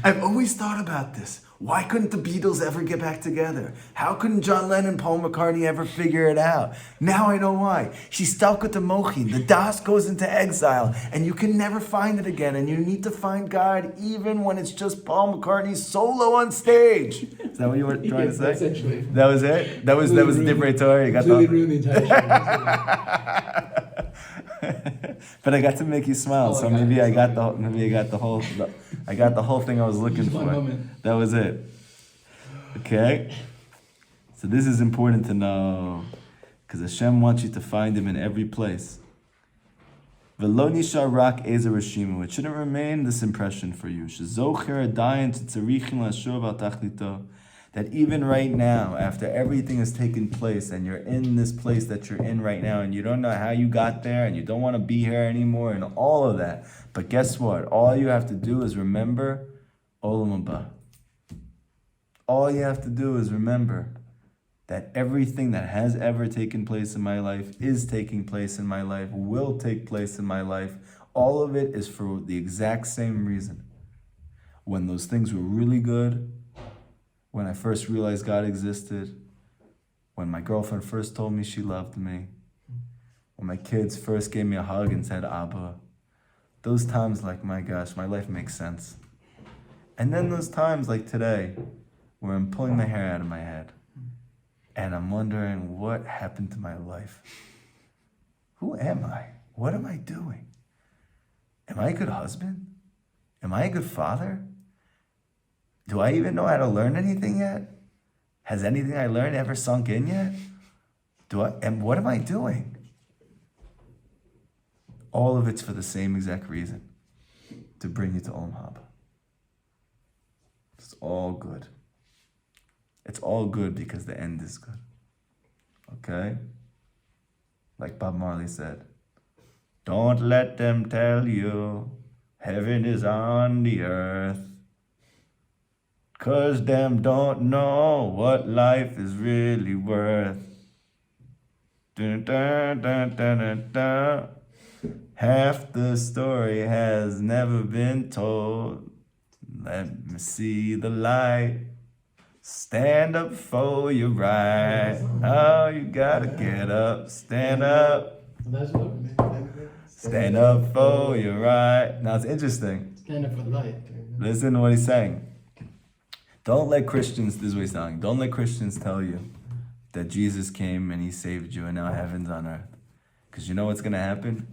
[SPEAKER 1] I've always thought about this. Why couldn't the Beatles ever get back together? How couldn't John Lennon and Paul McCartney ever figure it out? Now I know why. She's stuck with the mochin. The das goes into exile, and you can never find it again. And you need to find God even when it's just Paul McCartney solo on stage. Is that what you were trying to say?
[SPEAKER 3] Essentially.
[SPEAKER 1] That was it. That was a different story. You got
[SPEAKER 3] ruined the entire show.
[SPEAKER 1] But I got to make you smile, so maybe I got the whole thing I was looking for.
[SPEAKER 3] Moment.
[SPEAKER 1] That was it. Okay? So this is important to know, because Hashem wants you to find Him in every place. V'lo nishar rak eza reshimu. It shouldn't remain this impression for you. Shezocher adayin tzitzarichin lashov al tachlito. That even right now, after everything has taken place and you're in this place that you're in right now and you don't know how you got there and you don't want to be here anymore and all of that. But guess what? All you have to do is remember Olam Haba. All you have to do is remember that everything that has ever taken place in my life is taking place in my life, will take place in my life. All of it is for the exact same reason. When those things were really good, when I first realized God existed, when my girlfriend first told me she loved me, when my kids first gave me a hug and said, Abba, those times like, my gosh, my life makes sense. And then those times like today, where I'm pulling my hair out of my head, and I'm wondering what happened to my life. Who am I? What am I doing? Am I a good husband? Am I a good father? Do I even know how to learn anything yet? Has anything I learned ever sunk in yet? And what am I doing? All of it's for the same exact reason, to bring you to Olam Haba. It's all good. It's all good because the end is good. Okay? Like Bob Marley said, don't let them tell you heaven is on the earth, 'cause them don't know what life is really worth. Dun, dun, dun, dun, dun, dun. Half the story has never been told. Let me see the light. Stand up for your right. Oh, you gotta get up. Stand up. Stand up for your right. Now it's interesting.
[SPEAKER 3] Stand up for the light.
[SPEAKER 1] Listen to what he's saying. Don't let Christians, this is what he's saying, don't let Christians tell you that Jesus came and he saved you and now heaven's on earth. Because you know what's going to happen?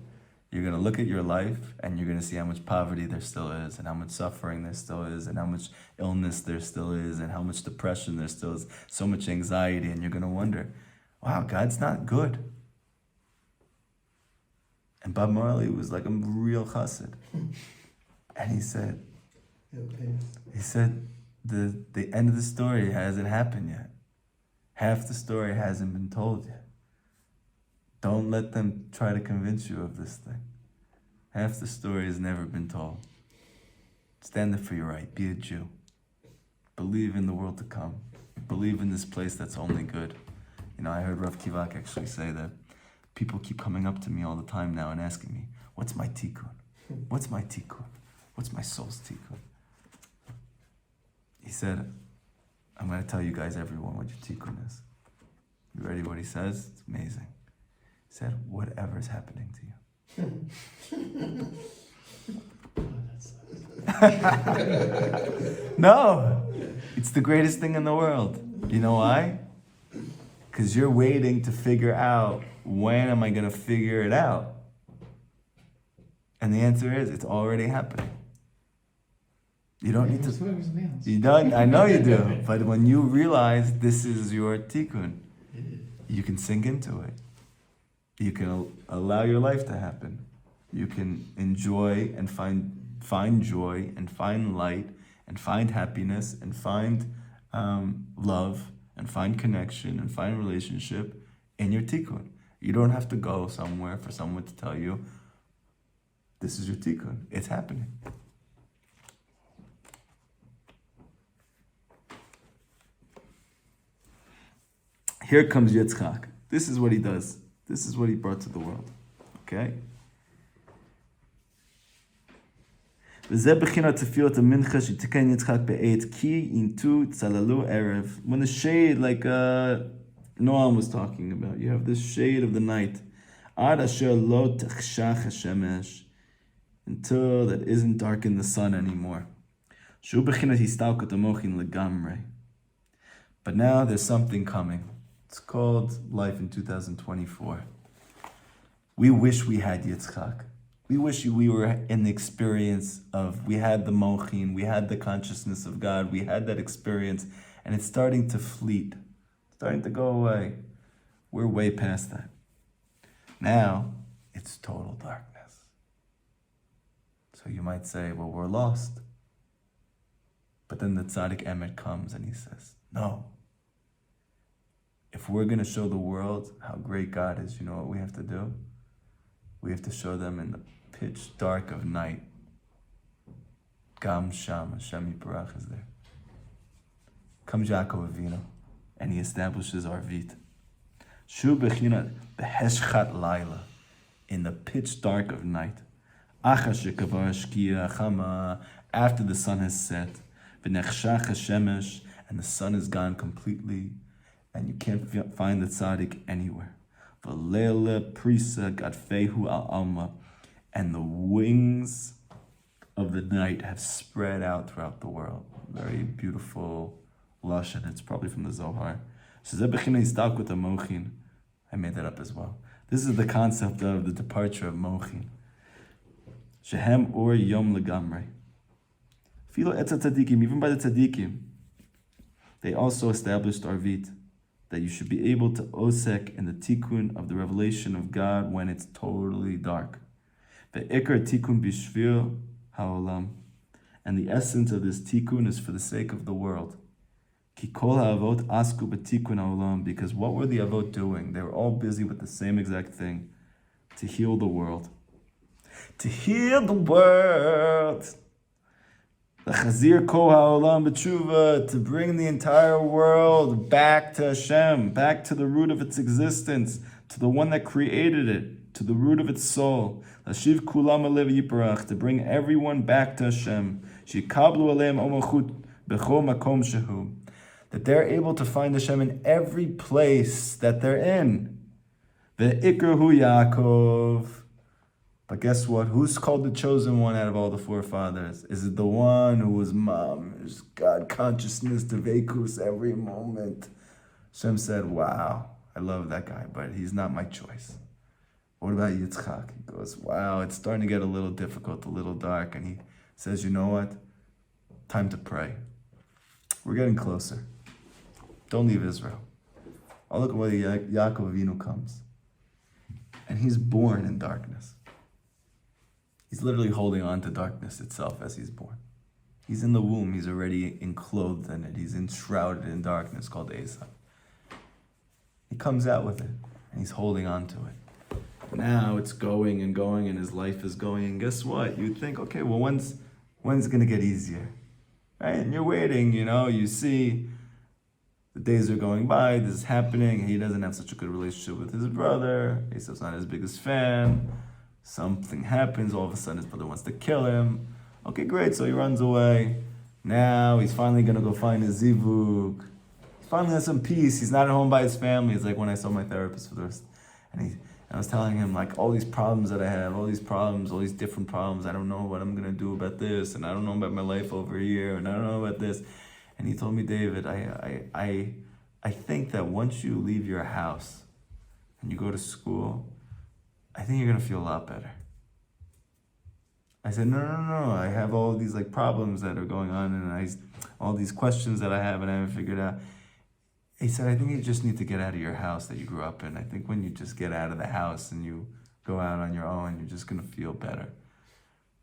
[SPEAKER 1] You're going to look at your life and you're going to see how much poverty there still is, and how much suffering there still is, and how much illness there still is, and how much depression there still is, so much anxiety, and you're going to wonder, wow, God's not good. And Bob Marley was like a real chassid. And he said, the end of the story hasn't happened yet. Half the story hasn't been told yet. Don't let them try to convince you of this thing. Half the story has never been told. Stand up for your right. Be a Jew. Believe in the world to come. Believe in this place that's only good. You know, I heard Rav Kivak actually say that people keep coming up to me all the time now and asking me, what's my tikkun? What's my tikkun? What's my soul's tikkun? He said, I'm going to tell you guys, everyone, what your tikkun is. You ready what he says? It's amazing. He said, whatever is happening to you. No, it's the greatest thing in the world. You know why? Because you're waiting to figure out, when am I going to figure it out? And the answer is, it's already happening. You don't need to. You don't. I know you do. But when you realize this is your tikkun, you can sink into it. You can allow your life to happen. You can enjoy and find joy and find light and find happiness and find love and find connection and find relationship in your tikkun. You don't have to go somewhere for someone to tell you this is your tikkun. It's happening. Here comes Yitzchak. This is what he does. This is what he brought to the world. Okay? When the shade, like Noam was talking about, you have this shade of the night. Until that isn't dark in the sun anymore. But now there's something coming. It's called life in 2024. We wish we had Yitzchak. We wish we were in the experience of, we had the Moharan, we had the consciousness of God, we had that experience, and it's starting to fleet, starting to go away. We're way past that. Now, it's total darkness. So you might say, well, we're lost. But then the Tzaddik Emet comes and he says, no. If we're going to show the world how great God is, you know what we have to do? We have to show them in the pitch dark of night. Gam Sham, Hashem Yiparach is there. Comes Yaakov Avinu, and he establishes Arvit. Shu Bechina Beheshchat Laila, in the pitch dark of night. After the sun has set, V'nechshach Hashemesh, and the sun is gone completely, and you can't find the tzaddik anywhere. V'leile prisa gadfehu al alma, and the wings of the night have spread out throughout the world. Very beautiful lashon. It's probably from the Zohar. I made that up as well. This is the concept of the departure of Moharan. Shehem or yom legamrei. Filo etza tzadikim, even by the tzadikim, they also established Arvit, that you should be able to osek in the tikkun of the revelation of God when it's totally dark. Ve'ikar tikkun bishvil ha'olam. And the essence of this tikkun is for the sake of the world. Ki kol ha'avot asku b'tikun ha'olam, because what were the avot doing? They were all busy with the same exact thing, to heal the world. To heal the world. The chazir kol ha'olam b'tshuva, to bring the entire world back to Hashem, back to the root of its existence, to the one that created it, to the root of its soul. Lashiv kulam alev yiparach, to bring everyone back to Hashem. Shikablu aleim omachut b'chol makom shehu, that they're able to find Hashem in every place that they're in. Ve'ikruhu Yaakov. But guess what? Who's called the chosen one out of all the forefathers? Is it the one who was mamish God consciousness, devekus every moment? Hashem said, wow, I love that guy, but he's not my choice. What about Yitzchak? He goes, wow, it's starting to get a little difficult, a little dark. And he says, you know what? Time to pray. We're getting closer. Don't leave Israel. Oh, look at where Yaakov Avinu comes. And he's born in darkness. He's literally holding on to darkness itself as he's born. He's in the womb. He's already enclosed in it. He's enshrouded in darkness called Exile. He comes out with it, and he's holding on to it. Now it's going, and his life is going. And guess what? You'd think, okay, well, when's it going to get easier? Right? And you're waiting, you see the days are going by, this is happening. He doesn't have such a good relationship with his brother. Esau's not his biggest fan. Something happens, all of a sudden his brother wants to kill him. Okay, great, so he runs away. Now he's finally going to go find his zivug. He finally has some peace. He's not at home by his family. It's like when I saw my therapist for the rest. And I was telling him, like, all these problems that I have, all these different problems. I don't know what I'm going to do about this, and I don't know about my life over here, and I don't know about this. And he told me, David, I think that once you leave your house and you go to school, I think you're going to feel a lot better. I said, no. I have all these problems that are going on, and all these questions that I have and I haven't figured out. He said, I think you just need to get out of your house that you grew up in. I think when you just get out of the house and you go out on your own, you're just going to feel better.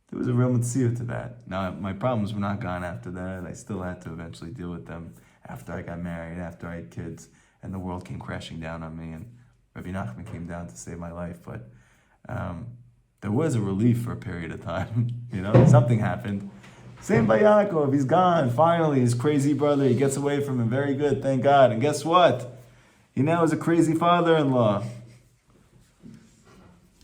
[SPEAKER 1] There was a real mitzvah to that. Now, my problems were not gone after that. I still had to eventually deal with them after I got married, after I had kids, and the world came crashing down on me, and Rabbi Nachman came down to save my life. But there was a relief for a period of time. Something happened. Same by Yaakov. He's gone. Finally, his crazy brother, he gets away from him. Very good, thank God. And guess what? He now has a crazy father-in-law.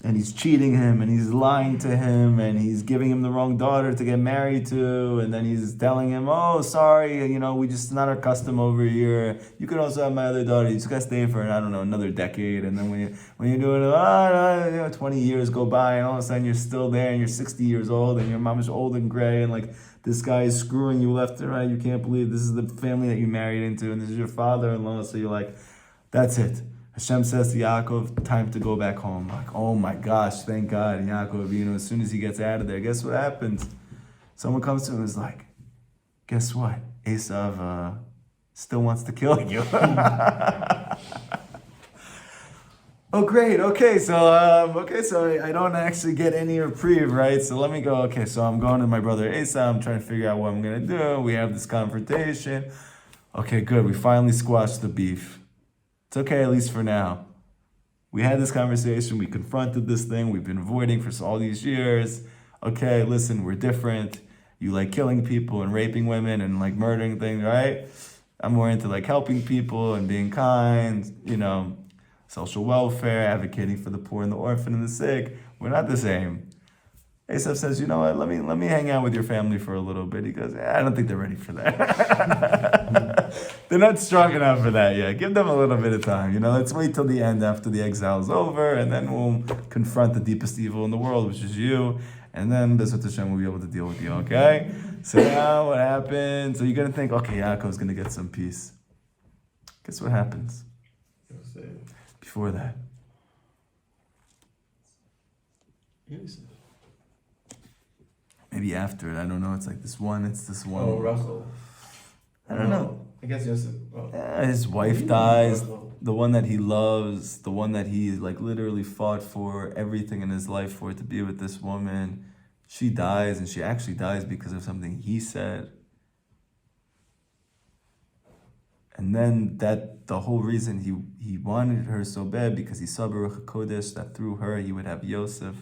[SPEAKER 1] And he's cheating him, and he's lying to him, and he's giving him the wrong daughter to get married to, and then he's telling him, oh, sorry, it's not our custom over here. You could also have my other daughter. You just got to stay for, another decade. And then when you're doing it, 20 years go by, and all of a sudden you're still there, and you're 60 years old, and your mom is old and gray, and this guy is screwing you left and right. You can't believe this is the family that you married into, and this is your father-in-law. So you're like, that's it. Hashem says to Yaakov, time to go back home. Oh my gosh, thank God. And Yaakov, as soon as he gets out of there, guess what happens? Someone comes to him and is like, guess what? Esav still wants to kill you. Oh, great. Okay, so I don't actually get any reprieve, right? So let me go. Okay, so I'm going to my brother Esau. I'm trying to figure out what I'm going to do. We have this confrontation. Okay, good. We finally squashed the beef. It's okay, at least for now. We had this conversation. We confronted this thing. We've been avoiding for all these years. Okay, listen, we're different. You like killing people and raping women and murdering things, right? I'm more into helping people and being kind, social welfare, advocating for the poor and the orphan and the sick. We're not the same. Esav says, you know what, let me hang out with your family for a little bit. He goes, I don't think they're ready for that. They're not strong enough for that yet. Give them a little bit of time. Let's wait till the end after the exile is over, and then we'll confront the deepest evil in the world, which is you. And then Bezrat Hashem will be able to deal with you, okay? So now what happens? So you're going to think, okay, Yaakov's going to get some peace. Guess what happens? Before that. Maybe after it, I don't know. It's this one.
[SPEAKER 4] Oh, Rachel.
[SPEAKER 1] I don't know.
[SPEAKER 4] I guess Yosef. Oh.
[SPEAKER 1] Yeah, his wife dies. The one that he loves, the one that he literally fought for everything in his life for, to be with this woman. She dies, and she actually dies because of something he said. And then the whole reason he wanted her so bad because he saw Baruch HaKodesh that through her he would have Yosef.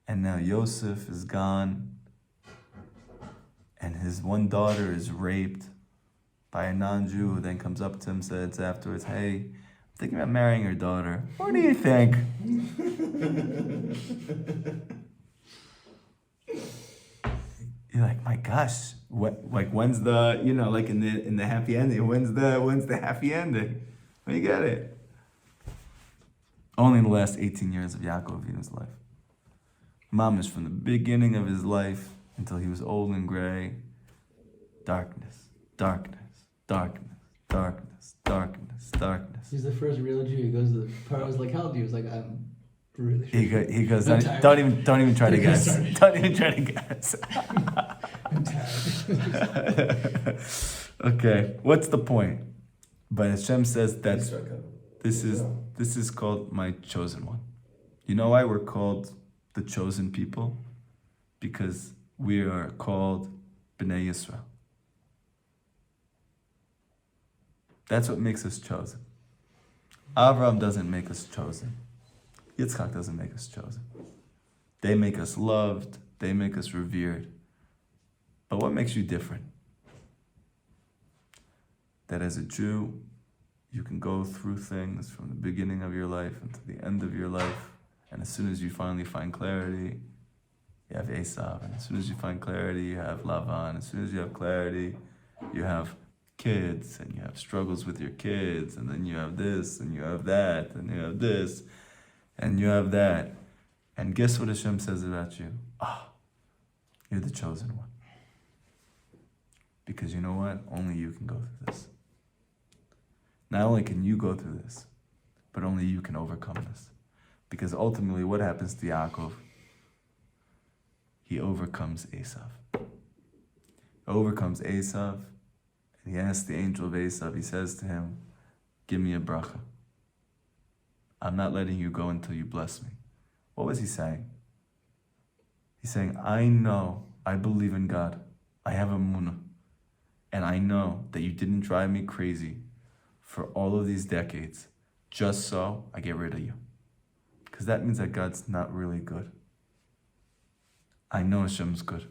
[SPEAKER 1] And now Yosef is gone. And his one daughter is raped by a non-Jew who then comes up to him and says afterwards, hey, I'm thinking about marrying your daughter. What do you think? You're like, my gosh, when's the, like in the happy ending? When's the happy ending? When you get it? Only in the last 18 years of Yaakov Avinu's life. Mamish, from the beginning of his life until he was old and gray, darkness, darkness, darkness, darkness, darkness, darkness.
[SPEAKER 3] He's the first real Jew. He goes to the part. I was like, how old are you? He was like, I'm really sure.
[SPEAKER 1] He goes,
[SPEAKER 3] I'm
[SPEAKER 1] don't even try to guess.
[SPEAKER 3] Sorry.
[SPEAKER 1] Don't even try to guess.
[SPEAKER 3] I'm tired.
[SPEAKER 1] Okay, what's the point? But Hashem says that
[SPEAKER 4] Yisrael.
[SPEAKER 1] this is called my chosen one. You know why we're called the chosen people? Because we are called Bnei Yisrael. That's what makes us chosen. Avraham doesn't make us chosen. Yitzchak doesn't make us chosen. They make us loved. They make us revered. But what makes you different? That as a Jew, you can go through things from the beginning of your life until the end of your life. And as soon as you finally find clarity, you have Esav. And as soon as you find clarity, you have Lavan. As soon as you have clarity, you have kids. And you have struggles with your kids. And then you have this, and you have that, and you have this, and you have that. And guess what Hashem says about you? You're the chosen one. Because you know what? Only you can go through this. Not only can you go through this, but only you can overcome this. Because ultimately, what happens to Yaakov? He overcomes Esav. Overcomes Esav, and he asks the angel of Esav, he says to him, give me a bracha. I'm not letting you go until you bless me. What was he saying? He's saying, I know, I believe in God. I have a emunah. And I know that you didn't drive me crazy for all of these decades, just so I get rid of you. Because that means that God's not really good. I know Hashem's good.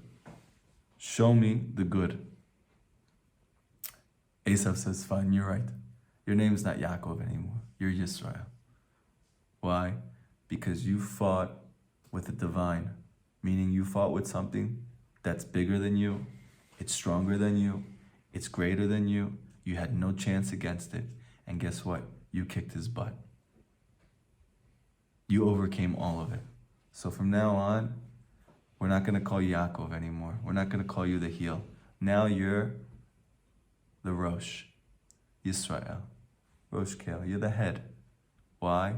[SPEAKER 1] Show me the good. Esav says, fine, you're right. Your name's not Yaakov anymore. You're Yisrael. Why? Because you fought with the divine, meaning you fought with something that's bigger than you, it's stronger than you, it's greater than you. You had no chance against it. And guess what? You kicked his butt. You overcame all of it. So from now on, we're not going to call you Yaakov anymore. We're not going to call you the heel. Now you're the Rosh. Yisrael. Rosh Kel. You're the head. Why?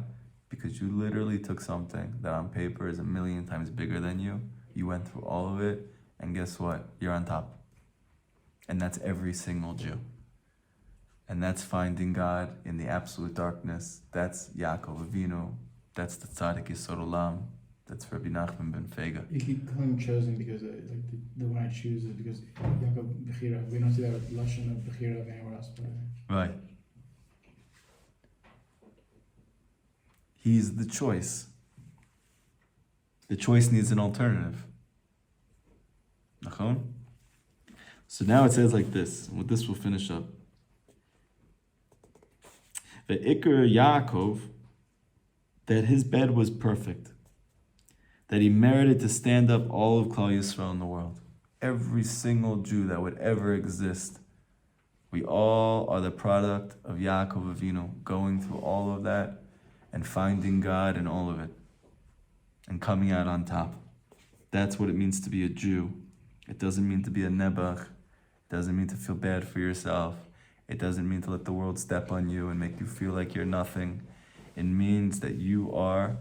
[SPEAKER 1] Because you literally took something that on paper is 1,000,000 times bigger than you. You went through all of it. And guess what? You're on top. And that's every single Jew. And that's finding God in the absolute darkness. That's Yaakov Avinu. That's the Tzaddik Yisod Olam. That's Rabbi Nachman ben Fega.
[SPEAKER 3] You keep calling him chosen because like the one I choose is because Yaakov Bechira. We don't see that with Lashon of Bechira anywhere else.
[SPEAKER 1] Right. He's the choice. The choice needs an alternative. Nachon? So now it says like this, and with this we'll finish up. The Iker Yaakov, that his bed was perfect, that he merited to stand up all of Klal Yisrael in the world. Every single Jew that would ever exist, we all are the product of Yaakov Avinu, going through all of that and finding God in all of it and coming out on top. That's what it means to be a Jew. It doesn't mean to be a Nebuch. It doesn't mean to feel bad for yourself. It doesn't mean to let the world step on you and make you feel like you're nothing. It means that you are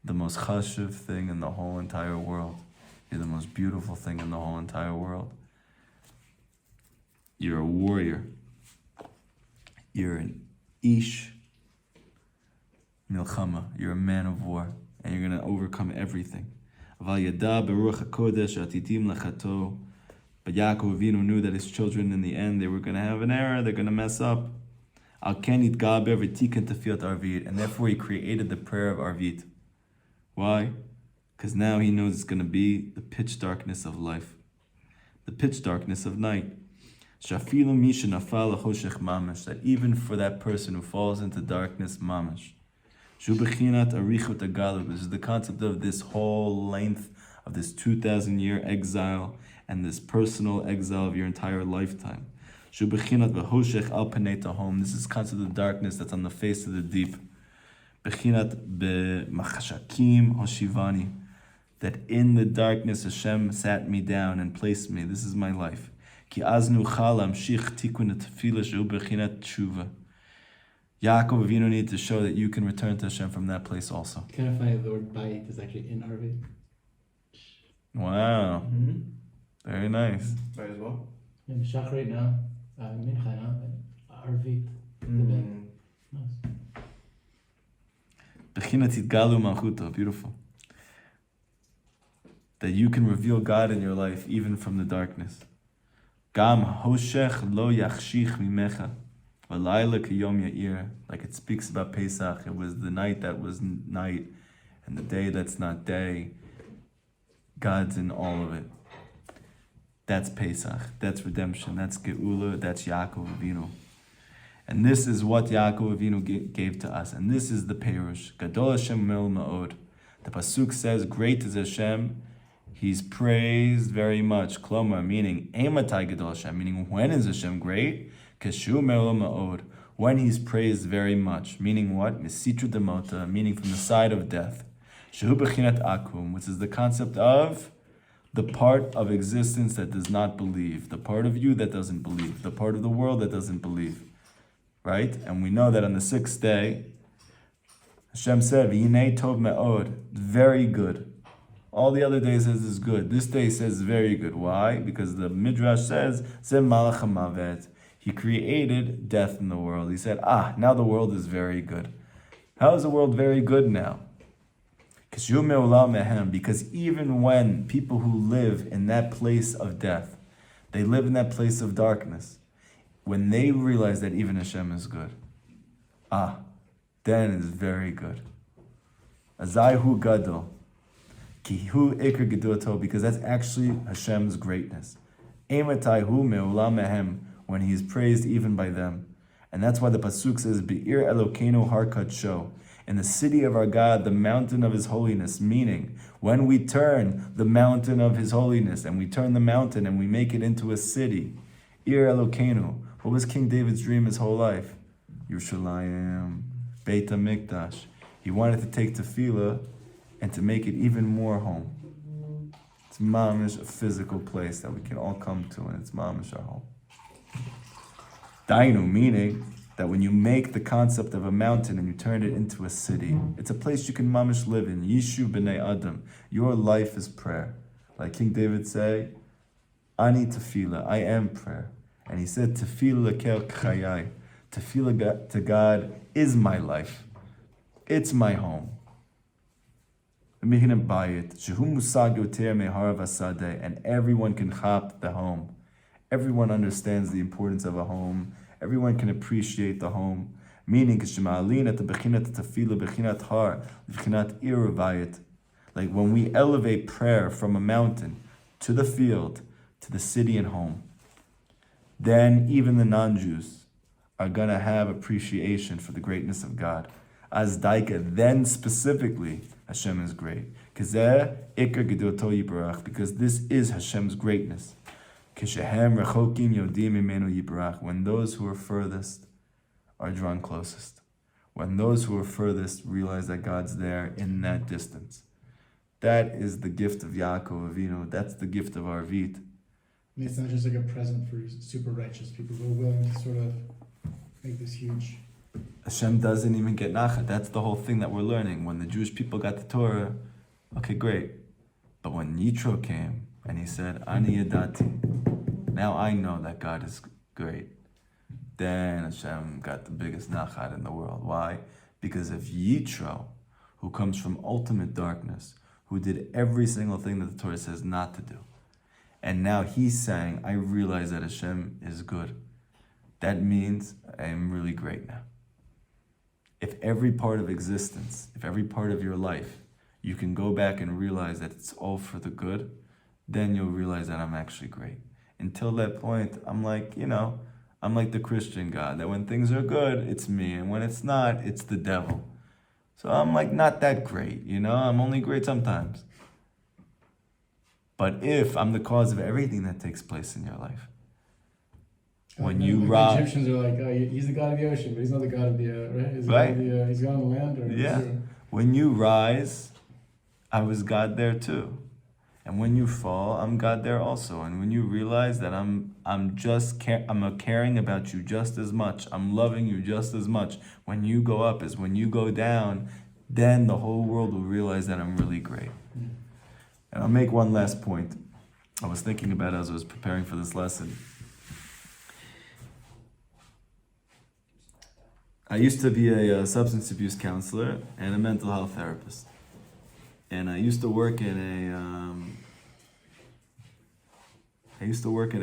[SPEAKER 1] the most chashuv thing in the whole entire world. You're the most beautiful thing in the whole entire world. You're a warrior. You're an ish milchama. You're a man of war. And you're going to overcome everything. Aval yada beruach hakodesh atitim lachato But Yaakov Avinu knew that his children, in the end, they were going to have an error, they're going to mess up. And therefore he created the prayer of Arvit. Why? Because now he knows it's going to be the pitch darkness of life, the pitch darkness of night. That even for that person who falls into darkness, mamash. This is the concept of this whole length of this 2,000-year exile and this personal exile of your entire lifetime. This is the concept of darkness that's on the face of the deep. That in the darkness Hashem sat me down and placed me. This is my life. Yaakov Avinu needed to show that you can return to Hashem from that place also.
[SPEAKER 3] Can I find the word bayit is actually in Arvit?
[SPEAKER 1] Wow.
[SPEAKER 3] Mm-hmm.
[SPEAKER 1] Very nice.
[SPEAKER 4] Might as well.
[SPEAKER 3] In Shachrit now, Mincha now, Arvit. Nice.
[SPEAKER 1] Bechinat Yitgalu Malchuto. Beautiful. That you can reveal God in your life even from the darkness. Gam hoshech lo yachshich mimecha. Like it speaks about Pesach, it was the night that was night, and the day that's not day. God's in all of it. That's Pesach, that's redemption, that's Geula, that's Yaakov Avinu. And this is what Yaakov Avinu gave to us, and this is the Perush. Gadol Hashem mil ma'od. The Pasuk says, great is Hashem, He's praised very much. Klomar, meaning, Eimatai Gadol Hashem, meaning when is Hashem great? When he's praised very much, meaning what? Misitru demota, meaning from the side of death. Shehu bechinat akum, which is the concept of the part of existence that does not believe, the part of you that doesn't believe, the part of the world that doesn't believe. Right? And we know that on the sixth day, Hashem said, V'yinei tov me'od, very good. All the other days says is good. This day says very good. Why? Because the Midrash says, Zem malach hamavet. He created death in the world. He said, now the world is very good. How is the world very good now? Because even when people who live in that place of death, they live in that place of darkness, when they realize that even Hashem is good, then it is very good. Azaihu gadol. Kihu ikr gedoto, because that's actually Hashem's greatness. Emataihu me'olam mehem, when he is praised even by them. And that's why the Pasuk says, Be'ir Elokeinu har kadsho, in the city of our God, the mountain of his holiness, meaning, when we turn the mountain of his holiness, and we turn the mountain and we make it into a city, Ir Elokeinu, what was King David's dream his whole life? Yerushalayim, Beit HaMikdash. He wanted to take tefillah and to make it even more home. It's mamish, a physical place that we can all come to, and it's mamish, our home. Dainu, meaning that when you make the concept of a mountain and you turn it into a city, it's a place you can mamish live in. Yishu b'nei Adam. Your life is prayer. Like King David say, Ani tefillah, I am prayer. And he said, Tefillah lekel k'chayai. Tefillah to God is my life. It's my home. And everyone can chap the home. Everyone understands the importance of a home. Everyone can appreciate the home. Meaning, like when we elevate prayer from a mountain to the field, to the city and home, then even the non-Jews are going to have appreciation for the greatness of God. As Daika, then specifically, Hashem is great. Because this is Hashem's greatness. When those who are furthest are drawn closest. When those who are furthest realize that God's there in that distance. That is the gift of Yaakov Avinu. That's the gift of Arvit.
[SPEAKER 3] It's not just like a present for super righteous people who are willing to sort of make this huge.
[SPEAKER 1] Hashem doesn't even get nachat. That's the whole thing that we're learning. When the Jewish people got the Torah, okay, great. But when Yitro came and he said, Ani yadati, now I know that God is great, then Hashem got the biggest nachat in the world. Why? Because if Yitro, who comes from ultimate darkness, who did every single thing that the Torah says not to do, And now he's saying, I realize that Hashem is good. That means I am really great now. If every part of existence, if every part of your life, you can go back and realize that it's all for the good, then you'll realize that I'm actually great. Until that point, I'm like, I'm like the Christian God, that when things are good, it's me, and when it's not, it's the devil. So I'm like not that great, I'm only great sometimes. But if I'm the cause of everything that takes place in your life, when you
[SPEAKER 3] the
[SPEAKER 1] rob...
[SPEAKER 3] Egyptians are like, oh, he's the god of the ocean, but he's not the god of the, right? He's
[SPEAKER 1] Right.
[SPEAKER 3] He's god on the land, or
[SPEAKER 1] Yeah. When you rise, I was God there too. And when you fall, I'm God there also. And when you realize that I'm caring about you just as much, I'm loving you just as much. When you go up as when you go down, then the whole world will realize that I'm really great. And I'll make one last point. I was thinking about it as I was preparing for this lesson. I used to be a substance abuse counselor and a mental health therapist. And I used to work in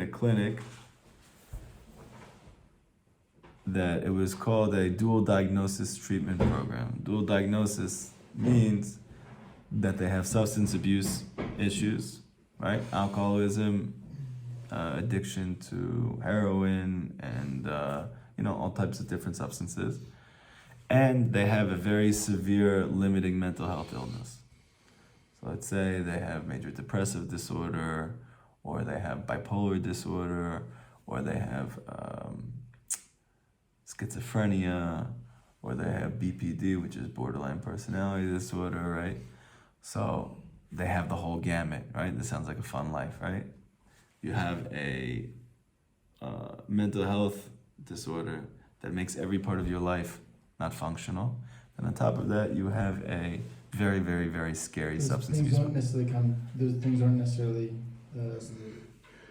[SPEAKER 1] a clinic that it was called a dual diagnosis treatment program. Dual diagnosis means that they have substance abuse issues, right? Alcoholism, addiction to heroin, and all types of different substances. And they have a very severe limiting mental health illness. So let's say they have major depressive disorder, or they have bipolar disorder, or they have schizophrenia, or they have BPD, which is borderline personality disorder, right? So they have the whole gamut, right? This sounds like a fun life, right? You have a mental health disorder that makes every part of your life not functional. And on top of that, you have a very, very, very scary substance abuse.
[SPEAKER 3] Those things aren't necessarily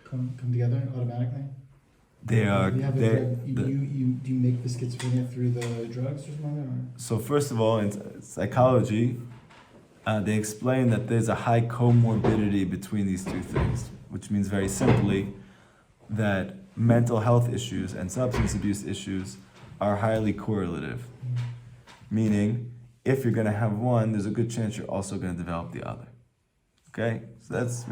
[SPEAKER 3] come together automatically.
[SPEAKER 1] They are.
[SPEAKER 3] Do you make the schizophrenia through the drugs or something? Or?
[SPEAKER 1] So first of all, in psychology, they explain that there's a high comorbidity between these two things, which means very simply that mental health issues and substance abuse issues are highly correlative. Meaning, if you're going to have one, there's a good chance you're also going to develop the other. Okay? So that's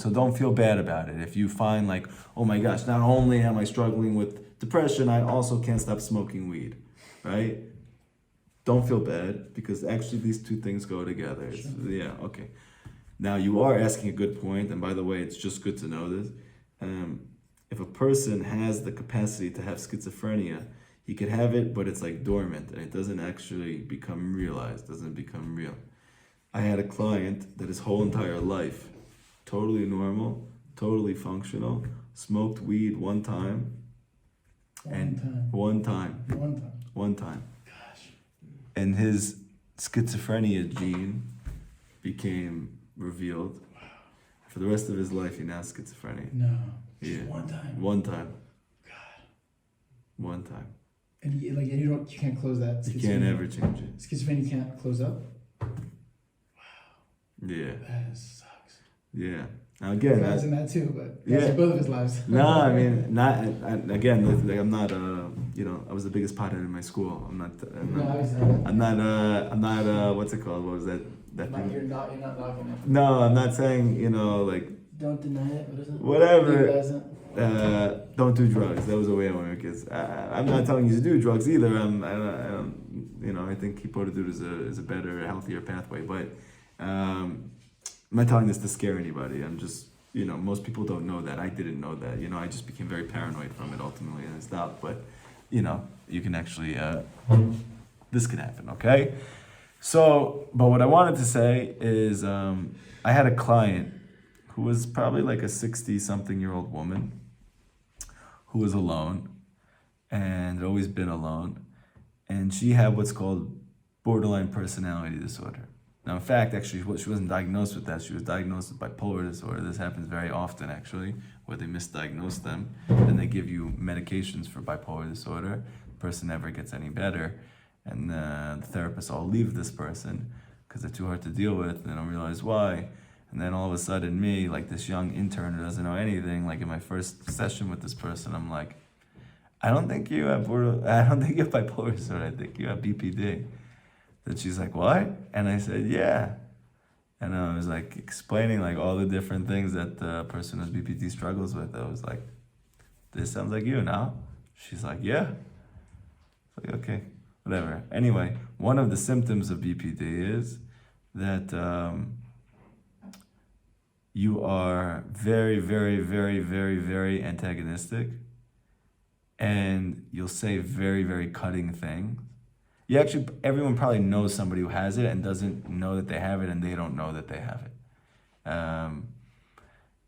[SPEAKER 1] so don't feel bad about it. If you find like, oh my gosh, not only am I struggling with depression, I also can't stop smoking weed, right? Don't feel bad, because actually these two things go together. Sure. Yeah, okay. Now you are asking a good point, and by the way, it's just good to know this. If a person has the capacity to have schizophrenia, he could have it, but it's like dormant, and it doesn't actually become realized, doesn't become real. I had a client that his whole entire life, totally normal, totally functional, smoked weed one time. One time.
[SPEAKER 3] Gosh.
[SPEAKER 1] And his schizophrenia gene became revealed. For the rest of his life, he now has schizophrenia.
[SPEAKER 3] No.
[SPEAKER 1] Yeah.
[SPEAKER 3] One time.
[SPEAKER 1] God. One time.
[SPEAKER 3] And you can't close that.
[SPEAKER 1] You can't ever change it.
[SPEAKER 3] Schizophrenia can't close up. Wow.
[SPEAKER 1] Yeah.
[SPEAKER 3] That sucks.
[SPEAKER 1] Yeah. Now again,
[SPEAKER 3] guys in that too, but
[SPEAKER 1] yeah,
[SPEAKER 3] both of his lives.
[SPEAKER 1] No, I mean, not again. Like I'm not. I was the biggest pothead in my school. I'm not. What's it called? What was that thing?
[SPEAKER 3] You're not knocking it.
[SPEAKER 1] No, I'm not saying. Like.
[SPEAKER 3] Don't deny it. What is it?
[SPEAKER 1] Whatever. Don't do drugs. That was the way I wanted kids. I'm not telling you to do drugs either. I think Kippur is a better, healthier pathway. But I'm not telling this to scare anybody. I'm just, most people don't know that. I didn't know that. I just became very paranoid from it ultimately, and it stopped. But, you can actually, this can happen, okay? So, but what I wanted to say is, I had a client who was probably like a 60-something-year-old woman who was alone and had always been alone. And she had what's called borderline personality disorder. Now, in fact, actually, she wasn't diagnosed with that. She was diagnosed with bipolar disorder. This happens very often, actually, where they misdiagnose them and they give you medications for bipolar disorder. The person never gets any better. And the therapists all leave this person because they're too hard to deal with and they don't realize why. And then all of a sudden me, like this young intern who doesn't know anything, like in my first session with this person, I'm like, I don't think you have bipolar disorder, I think you have BPD. Then she's like, what? And I said, yeah. And I was like explaining like all the different things that the person with BPD struggles with. I was like, this sounds like you now. She's like, yeah. It's like, okay, whatever. Anyway, one of the symptoms of BPD is that you are very, very, very, very, very antagonistic, and you'll say very, very cutting things. Everyone probably knows somebody who has it and doesn't know that they have it, and they don't know that they have it.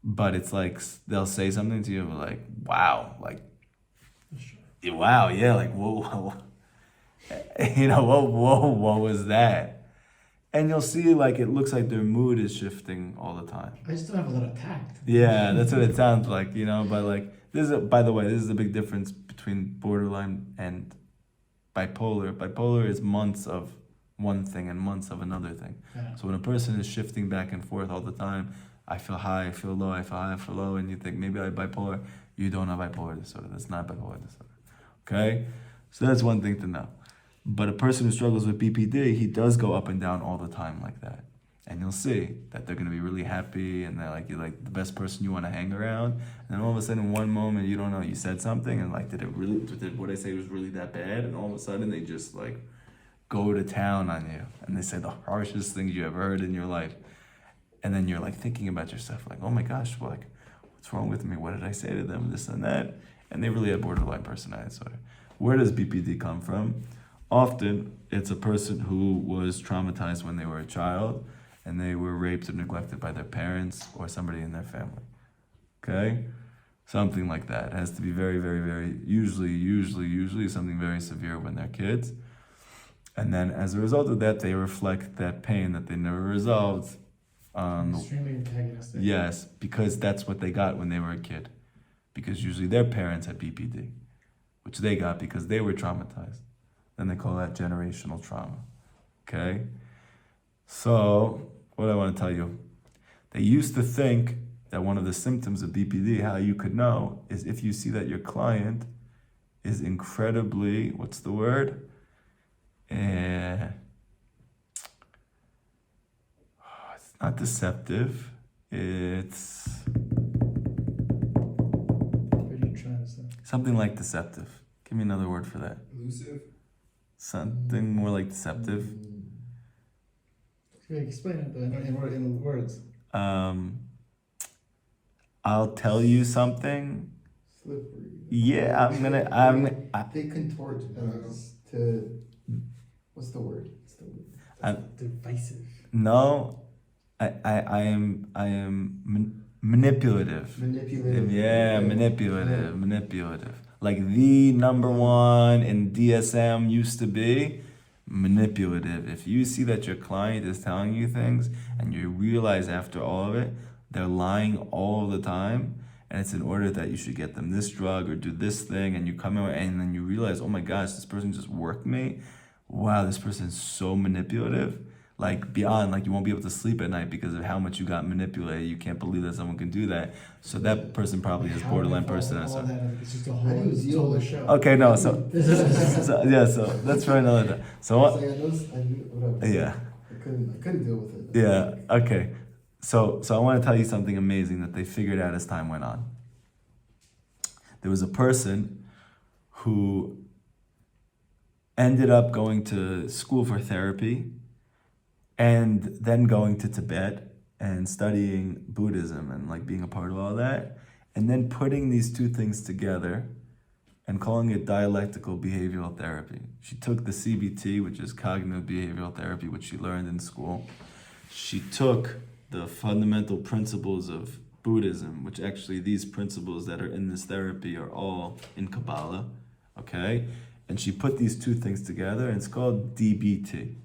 [SPEAKER 1] But it's like they'll say something to you like, wow, like, wow, yeah, like, whoa, whoa, what was that? And you'll see, like, it looks like their mood is shifting all the time.
[SPEAKER 3] I just don't have a lot of tact.
[SPEAKER 1] Yeah, that's what it sounds like, but like, by the way, this is a big difference between borderline and bipolar. Bipolar is months of one thing and months of another thing.
[SPEAKER 3] Yeah.
[SPEAKER 1] So when a person is shifting back and forth all the time, I feel high, I feel low, I feel high, I feel low, and you think maybe I have bipolar, you don't have bipolar disorder. That's not bipolar disorder. Okay? So that's one thing to know. But a person who struggles with BPD, he does go up and down all the time like that. And you'll see that they're going to be really happy and they're like, you're like the best person you want to hang around. And then all of a sudden, in one moment, you don't know, you said something and like, did what I say was really that bad? And all of a sudden, they just like go to town on you. And they say the harshest things you ever heard in your life. And then you're like thinking about yourself, like, oh my gosh, well, like, what's wrong with me? What did I say to them? This and that. And they really have borderline personality disorder. Where does BPD come from? Often, it's a person who was traumatized when they were a child and they were raped or neglected by their parents or somebody in their family. Okay? Something like that. It has to be very, very, very, usually something very severe when they're kids. And then as a result of that, they reflect that pain that they never resolved on
[SPEAKER 3] Extremely antagonistic.
[SPEAKER 1] Yes, because that's what they got when they were a kid. Because usually their parents had BPD, which they got because they were traumatized. Then they call that generational trauma. Okay? So, what I want to tell you, they used to think that one of the symptoms of BPD, how you could know, is if you see that your client is incredibly, what's the word? It's not deceptive. It's
[SPEAKER 3] What are you trying to say?
[SPEAKER 1] something like deceptive. Give me another word for that.
[SPEAKER 2] Elusive?
[SPEAKER 1] Something more like deceptive.
[SPEAKER 3] Yeah, explain it in words.
[SPEAKER 1] I'll tell you something.
[SPEAKER 4] Slippery.
[SPEAKER 1] Yeah,
[SPEAKER 4] They contort to. What's the word?
[SPEAKER 3] Divisive.
[SPEAKER 1] No, I am manipulative.
[SPEAKER 4] Manipulative.
[SPEAKER 1] Yeah, manipulative. Like the number one in DSM used to be manipulative. If you see that your client is telling you things and you realize after all of it, they're lying all the time, and it's in order that you should get them this drug or do this thing, and you come in and then you realize, oh my gosh, this person just worked me. Wow, this person's so manipulative. Like beyond, like you won't be able to sleep at night because of how much you got manipulated. You can't believe that someone can do that. So that person probably has borderline personality.
[SPEAKER 3] It's just a
[SPEAKER 4] How do
[SPEAKER 3] whole,
[SPEAKER 4] you
[SPEAKER 3] it's
[SPEAKER 4] deal
[SPEAKER 3] all a
[SPEAKER 4] with
[SPEAKER 3] show.
[SPEAKER 1] Okay, no, so that's for another time. So what?
[SPEAKER 4] Whatever.
[SPEAKER 1] Yeah.
[SPEAKER 4] I couldn't deal with it.
[SPEAKER 1] Yeah. Okay. So I want to tell you something amazing that they figured out as time went on. There was a person who ended up going to school for therapy and then going to Tibet and studying Buddhism and like being a part of all that, and then putting these two things together and calling it dialectical behavioral therapy. She took the CBT, which is cognitive behavioral therapy, which she learned in school. She took the fundamental principles of Buddhism, which actually these principles that are in this therapy are all in Kabbalah, okay? And she put these two things together, and it's called DBT.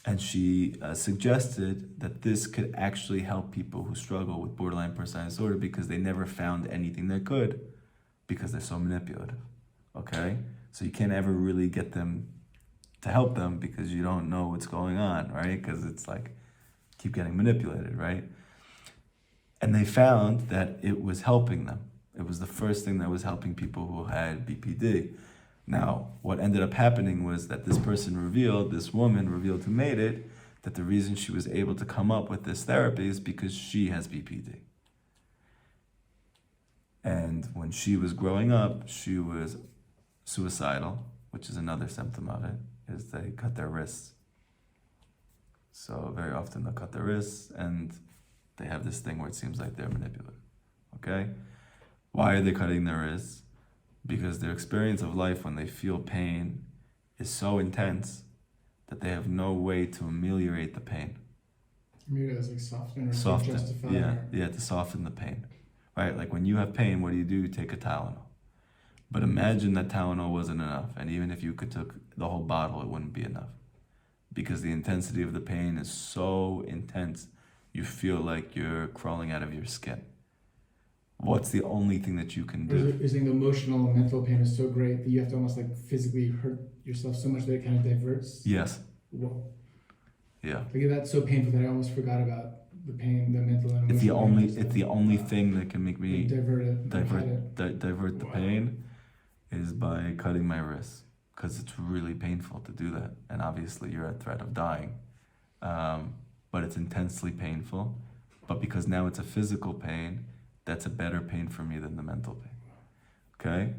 [SPEAKER 1] And she suggested that this could actually help people who struggle with borderline personality disorder because they never found anything that could, because they're so manipulative, okay? So you can't ever really get them to help them because you don't know what's going on, right? Because it's like, keep getting manipulated, right? And they found that it was helping them. It was the first thing that was helping people who had BPD. Now, what ended up happening was that this woman revealed who made it, that the reason she was able to come up with this therapy is because she has BPD. And when she was growing up, she was suicidal, which is another symptom of it, is they cut their wrists. So very often they'll cut their wrists and they have this thing where it seems like they're manipulative, okay? Why are they cutting their wrists? Because their experience of life when they feel pain is so intense that they have no way to ameliorate the pain.
[SPEAKER 3] Maybe that's like soften or justify.
[SPEAKER 1] Yeah, to soften the pain, right? Like when you have pain, what do? You take a Tylenol. But imagine that Tylenol wasn't enough, and even if you could took the whole bottle, it wouldn't be enough. Because the intensity of the pain is so intense, you feel like you're crawling out of your skin. What's the only thing that you can do?
[SPEAKER 3] You're saying the emotional and mental pain is so great that you have to almost like physically hurt yourself so much that it kind of diverts?
[SPEAKER 1] Yes.
[SPEAKER 3] Whoa.
[SPEAKER 1] Yeah.
[SPEAKER 3] Like that's so painful that I almost forgot about the pain, the mental and
[SPEAKER 1] It's the
[SPEAKER 3] emotional
[SPEAKER 1] only.
[SPEAKER 3] pain.
[SPEAKER 1] It's the only thing that can make me
[SPEAKER 3] divert
[SPEAKER 1] divert the pain is by cutting my wrists, because it's really painful to do that, and obviously you're at threat of dying. But it's intensely painful. But because now it's a physical pain, that's a better pain for me than the mental pain. Okay?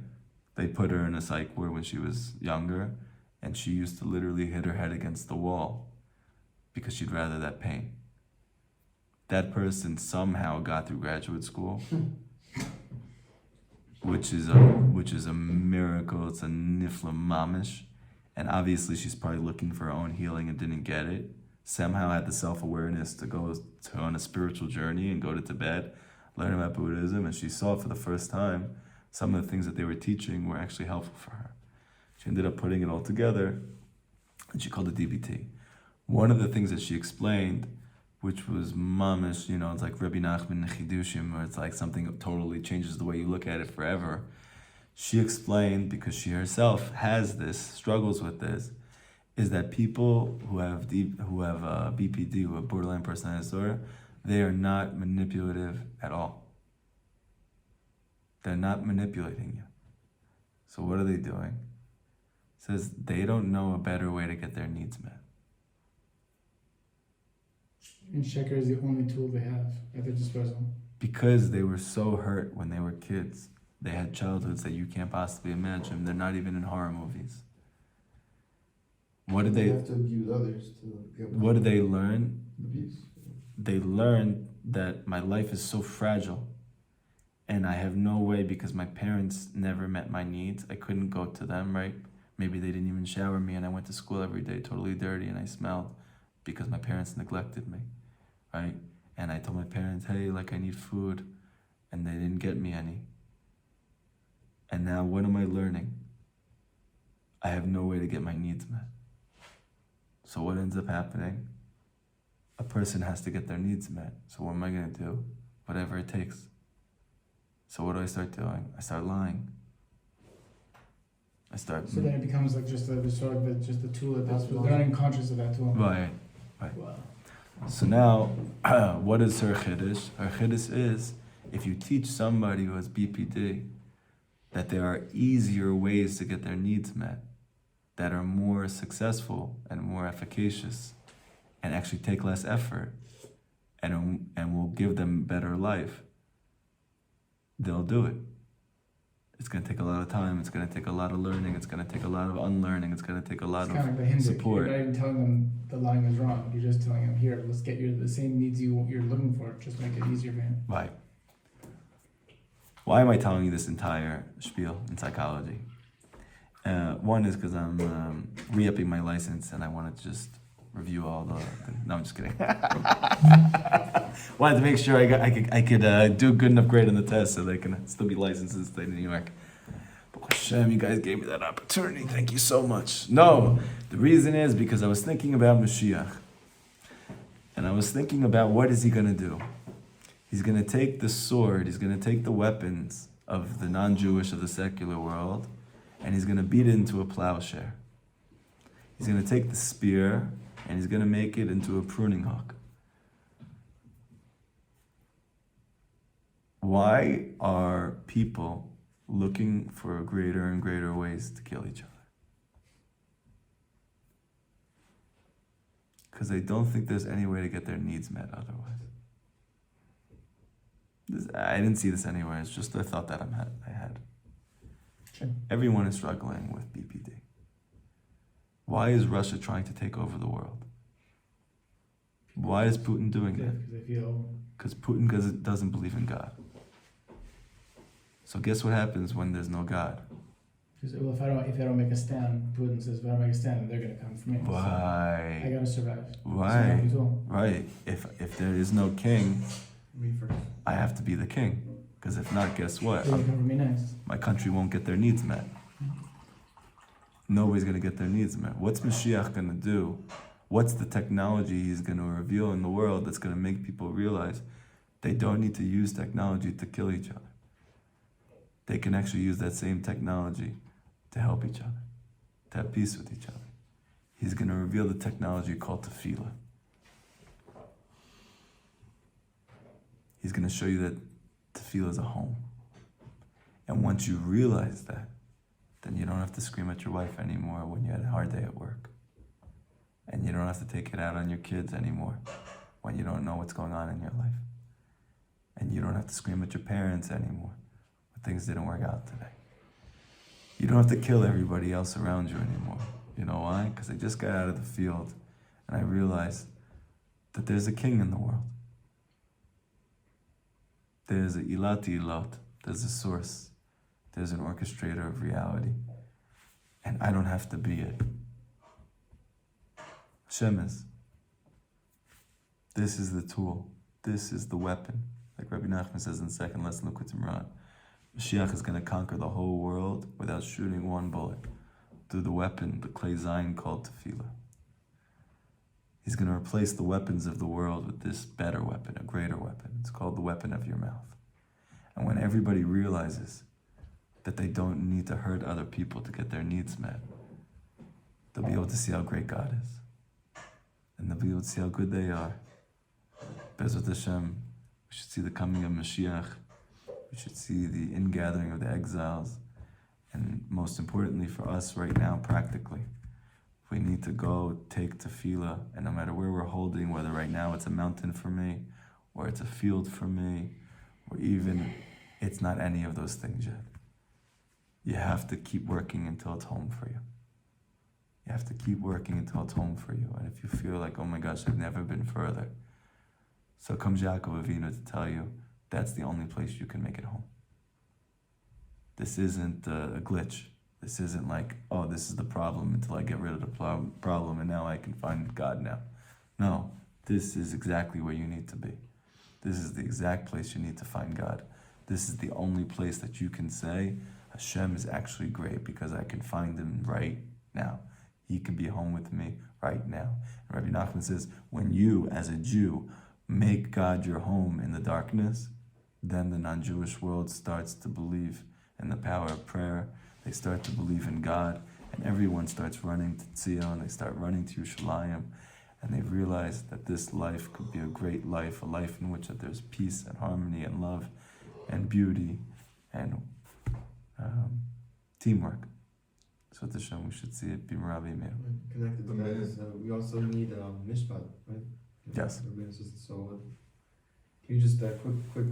[SPEAKER 1] They put her in a psych ward when she was younger, and she used to literally hit her head against the wall because she'd rather that pain. That person somehow got through graduate school, which is a miracle. It's a nifla mamish, and obviously she's probably looking for her own healing and didn't get it. Somehow had the self-awareness to go on a spiritual journey and go to Tibet, learn about Buddhism, and she saw for the first time some of the things that they were teaching were actually helpful for her. She ended up putting it all together, and she called it DBT. One of the things that she explained, which was mamish, it's like Rabbi Nachman Chidushim, where it's like something that totally changes the way you look at it forever. She explained, because she herself has this, struggles with this, is that people who have BPD, who have borderline personality disorder, they are not manipulative at all. They're not manipulating you. So what are they doing? It says they don't know a better way to get their needs met.
[SPEAKER 3] And Sheker is the only tool they have at their disposal.
[SPEAKER 1] Because they were so hurt when they were kids. They had childhoods that you can't possibly imagine. They're not even in horror movies. What did they
[SPEAKER 4] have to abuse others to get
[SPEAKER 1] what did they learn?
[SPEAKER 4] abuse.
[SPEAKER 1] They learned that my life is so fragile and I have no way, because my parents never met my needs. I couldn't go to them, right? Maybe they didn't even shower me, and I went to school every day totally dirty and I smelled because my parents neglected me, right? And I told my parents, hey, I need food, and they didn't get me any. And now what am I learning? I have no way to get my needs met. So what ends up happening? A person has to get their needs met. So what am I going to do? Whatever it takes. So what do I start doing? I start lying.
[SPEAKER 3] So then it becomes like just a tool at this. They're not even conscious of that tool.
[SPEAKER 1] Right.
[SPEAKER 3] Wow.
[SPEAKER 1] So now, what is her chiddush? Her chiddush is, if you teach somebody who has BPD that there are easier ways to get their needs met, that are more successful and more efficacious, and actually take less effort, and will give them better life, they'll do it. It's going to take a lot of time. It's going to take a lot of learning. It's going to take a lot of unlearning. It's going to take a lot of support.
[SPEAKER 3] You're not even telling them the lying is wrong. You're just telling them, here, let's get you the same needs you're looking for. Just make it easier for him.
[SPEAKER 1] Right. Why am I telling you this entire spiel in psychology? One is because I'm re-upping my license and I wanted to just review all the no, I'm just kidding. Wanted to make sure I could do a good enough grade on the test so they can still be licensed in the state of New York. But Hashem, you guys gave me that opportunity. Thank you so much. No, the reason is because I was thinking about Mashiach. And I was thinking about, what is he going to do? He's going to take the sword, he's going to take the weapons of the non-Jewish, of the secular world, and he's going to beat it into a plowshare. He's going to take the spear and he's going to make it into a pruning hook. Why are people looking for greater and greater ways to kill each other? Because they don't think there's any way to get their needs met otherwise. I didn't see this anywhere. It's just a thought that I had.
[SPEAKER 3] Sure.
[SPEAKER 1] Everyone is struggling with BPD. Why is Russia trying to take over the world? Why is Putin doing that?
[SPEAKER 3] Because they feel.
[SPEAKER 1] Because Putin doesn't believe in God. So guess what happens when there's no God?
[SPEAKER 3] Well, if I don't make a stand, Putin says, if I don't make a stand, they're gonna come for me.
[SPEAKER 1] Why?
[SPEAKER 3] So I gotta survive.
[SPEAKER 1] Why?
[SPEAKER 3] So
[SPEAKER 1] Right. If there is no king,
[SPEAKER 4] Me first.
[SPEAKER 1] I have to be the king. Because if not, guess what?
[SPEAKER 3] they're gonna come for me next.
[SPEAKER 1] My country won't get their needs met. Nobody's gonna get their needs met. What's Mashiach gonna do? What's the technology he's gonna reveal in the world that's gonna make people realize they don't need to use technology to kill each other? They can actually use that same technology to help each other, to have peace with each other. He's gonna reveal the technology called tefillah. He's gonna show you that tefillah is a home. And once you realize that, then you don't have to scream at your wife anymore when you had a hard day at work. And you don't have to take it out on your kids anymore when you don't know what's going on in your life. And you don't have to scream at your parents anymore when things didn't work out today. You don't have to kill everybody else around you anymore. You know why? Because I just got out of the field and I realized that there's a king in the world. There's a ilati ilot. There's a source. There's an orchestrator of reality. And I don't have to be it. Hashem is. This is the tool. This is the weapon. Like Rabbi Nachman says in the second lesson of Likutey Moharan, Mashiach is going to conquer the whole world without shooting one bullet through the weapon, the klei zayin called tefillah. He's going to replace the weapons of the world with this better weapon, a greater weapon. It's called the weapon of your mouth. And when everybody realizes that they don't need to hurt other people to get their needs met, they'll be able to see how great God is. And they'll be able to see how good they are. Bezrat Hashem, we should see the coming of Mashiach. We should see the ingathering of the exiles. And most importantly for us right now, practically, we need to go take tefillah, and no matter where we're holding, whether right now it's a mountain for me, or it's a field for me, or even it's not any of those things yet. You have to keep working until it's home for you. You have to keep working until it's home for you. And if you feel like, oh my gosh, I've never been further, so comes Yaakov Avinu to tell you, that's the only place you can make it home. This isn't a glitch. This isn't like, oh, this is the problem until I get rid of the problem and now I can find God now. No, this is exactly where you need to be. This is the exact place you need to find God. This is the only place that you can say, Hashem is actually great because I can find him right now. He can be home with me right now. And Rabbi Nachman says, when you, as a Jew, make God your home in the darkness, then the non-Jewish world starts to believe in the power of prayer. They start to believe in God, and everyone starts running to Tzion, they start running to Yerushalayim, and they realize that this life could be a great life, a life in which that there's peace and harmony and love and beauty and teamwork. So at Hashem, we should see it be Merabi Meir.
[SPEAKER 4] Connected to that is, we also need mishpat, right?
[SPEAKER 1] Yes.
[SPEAKER 4] So, can you just quick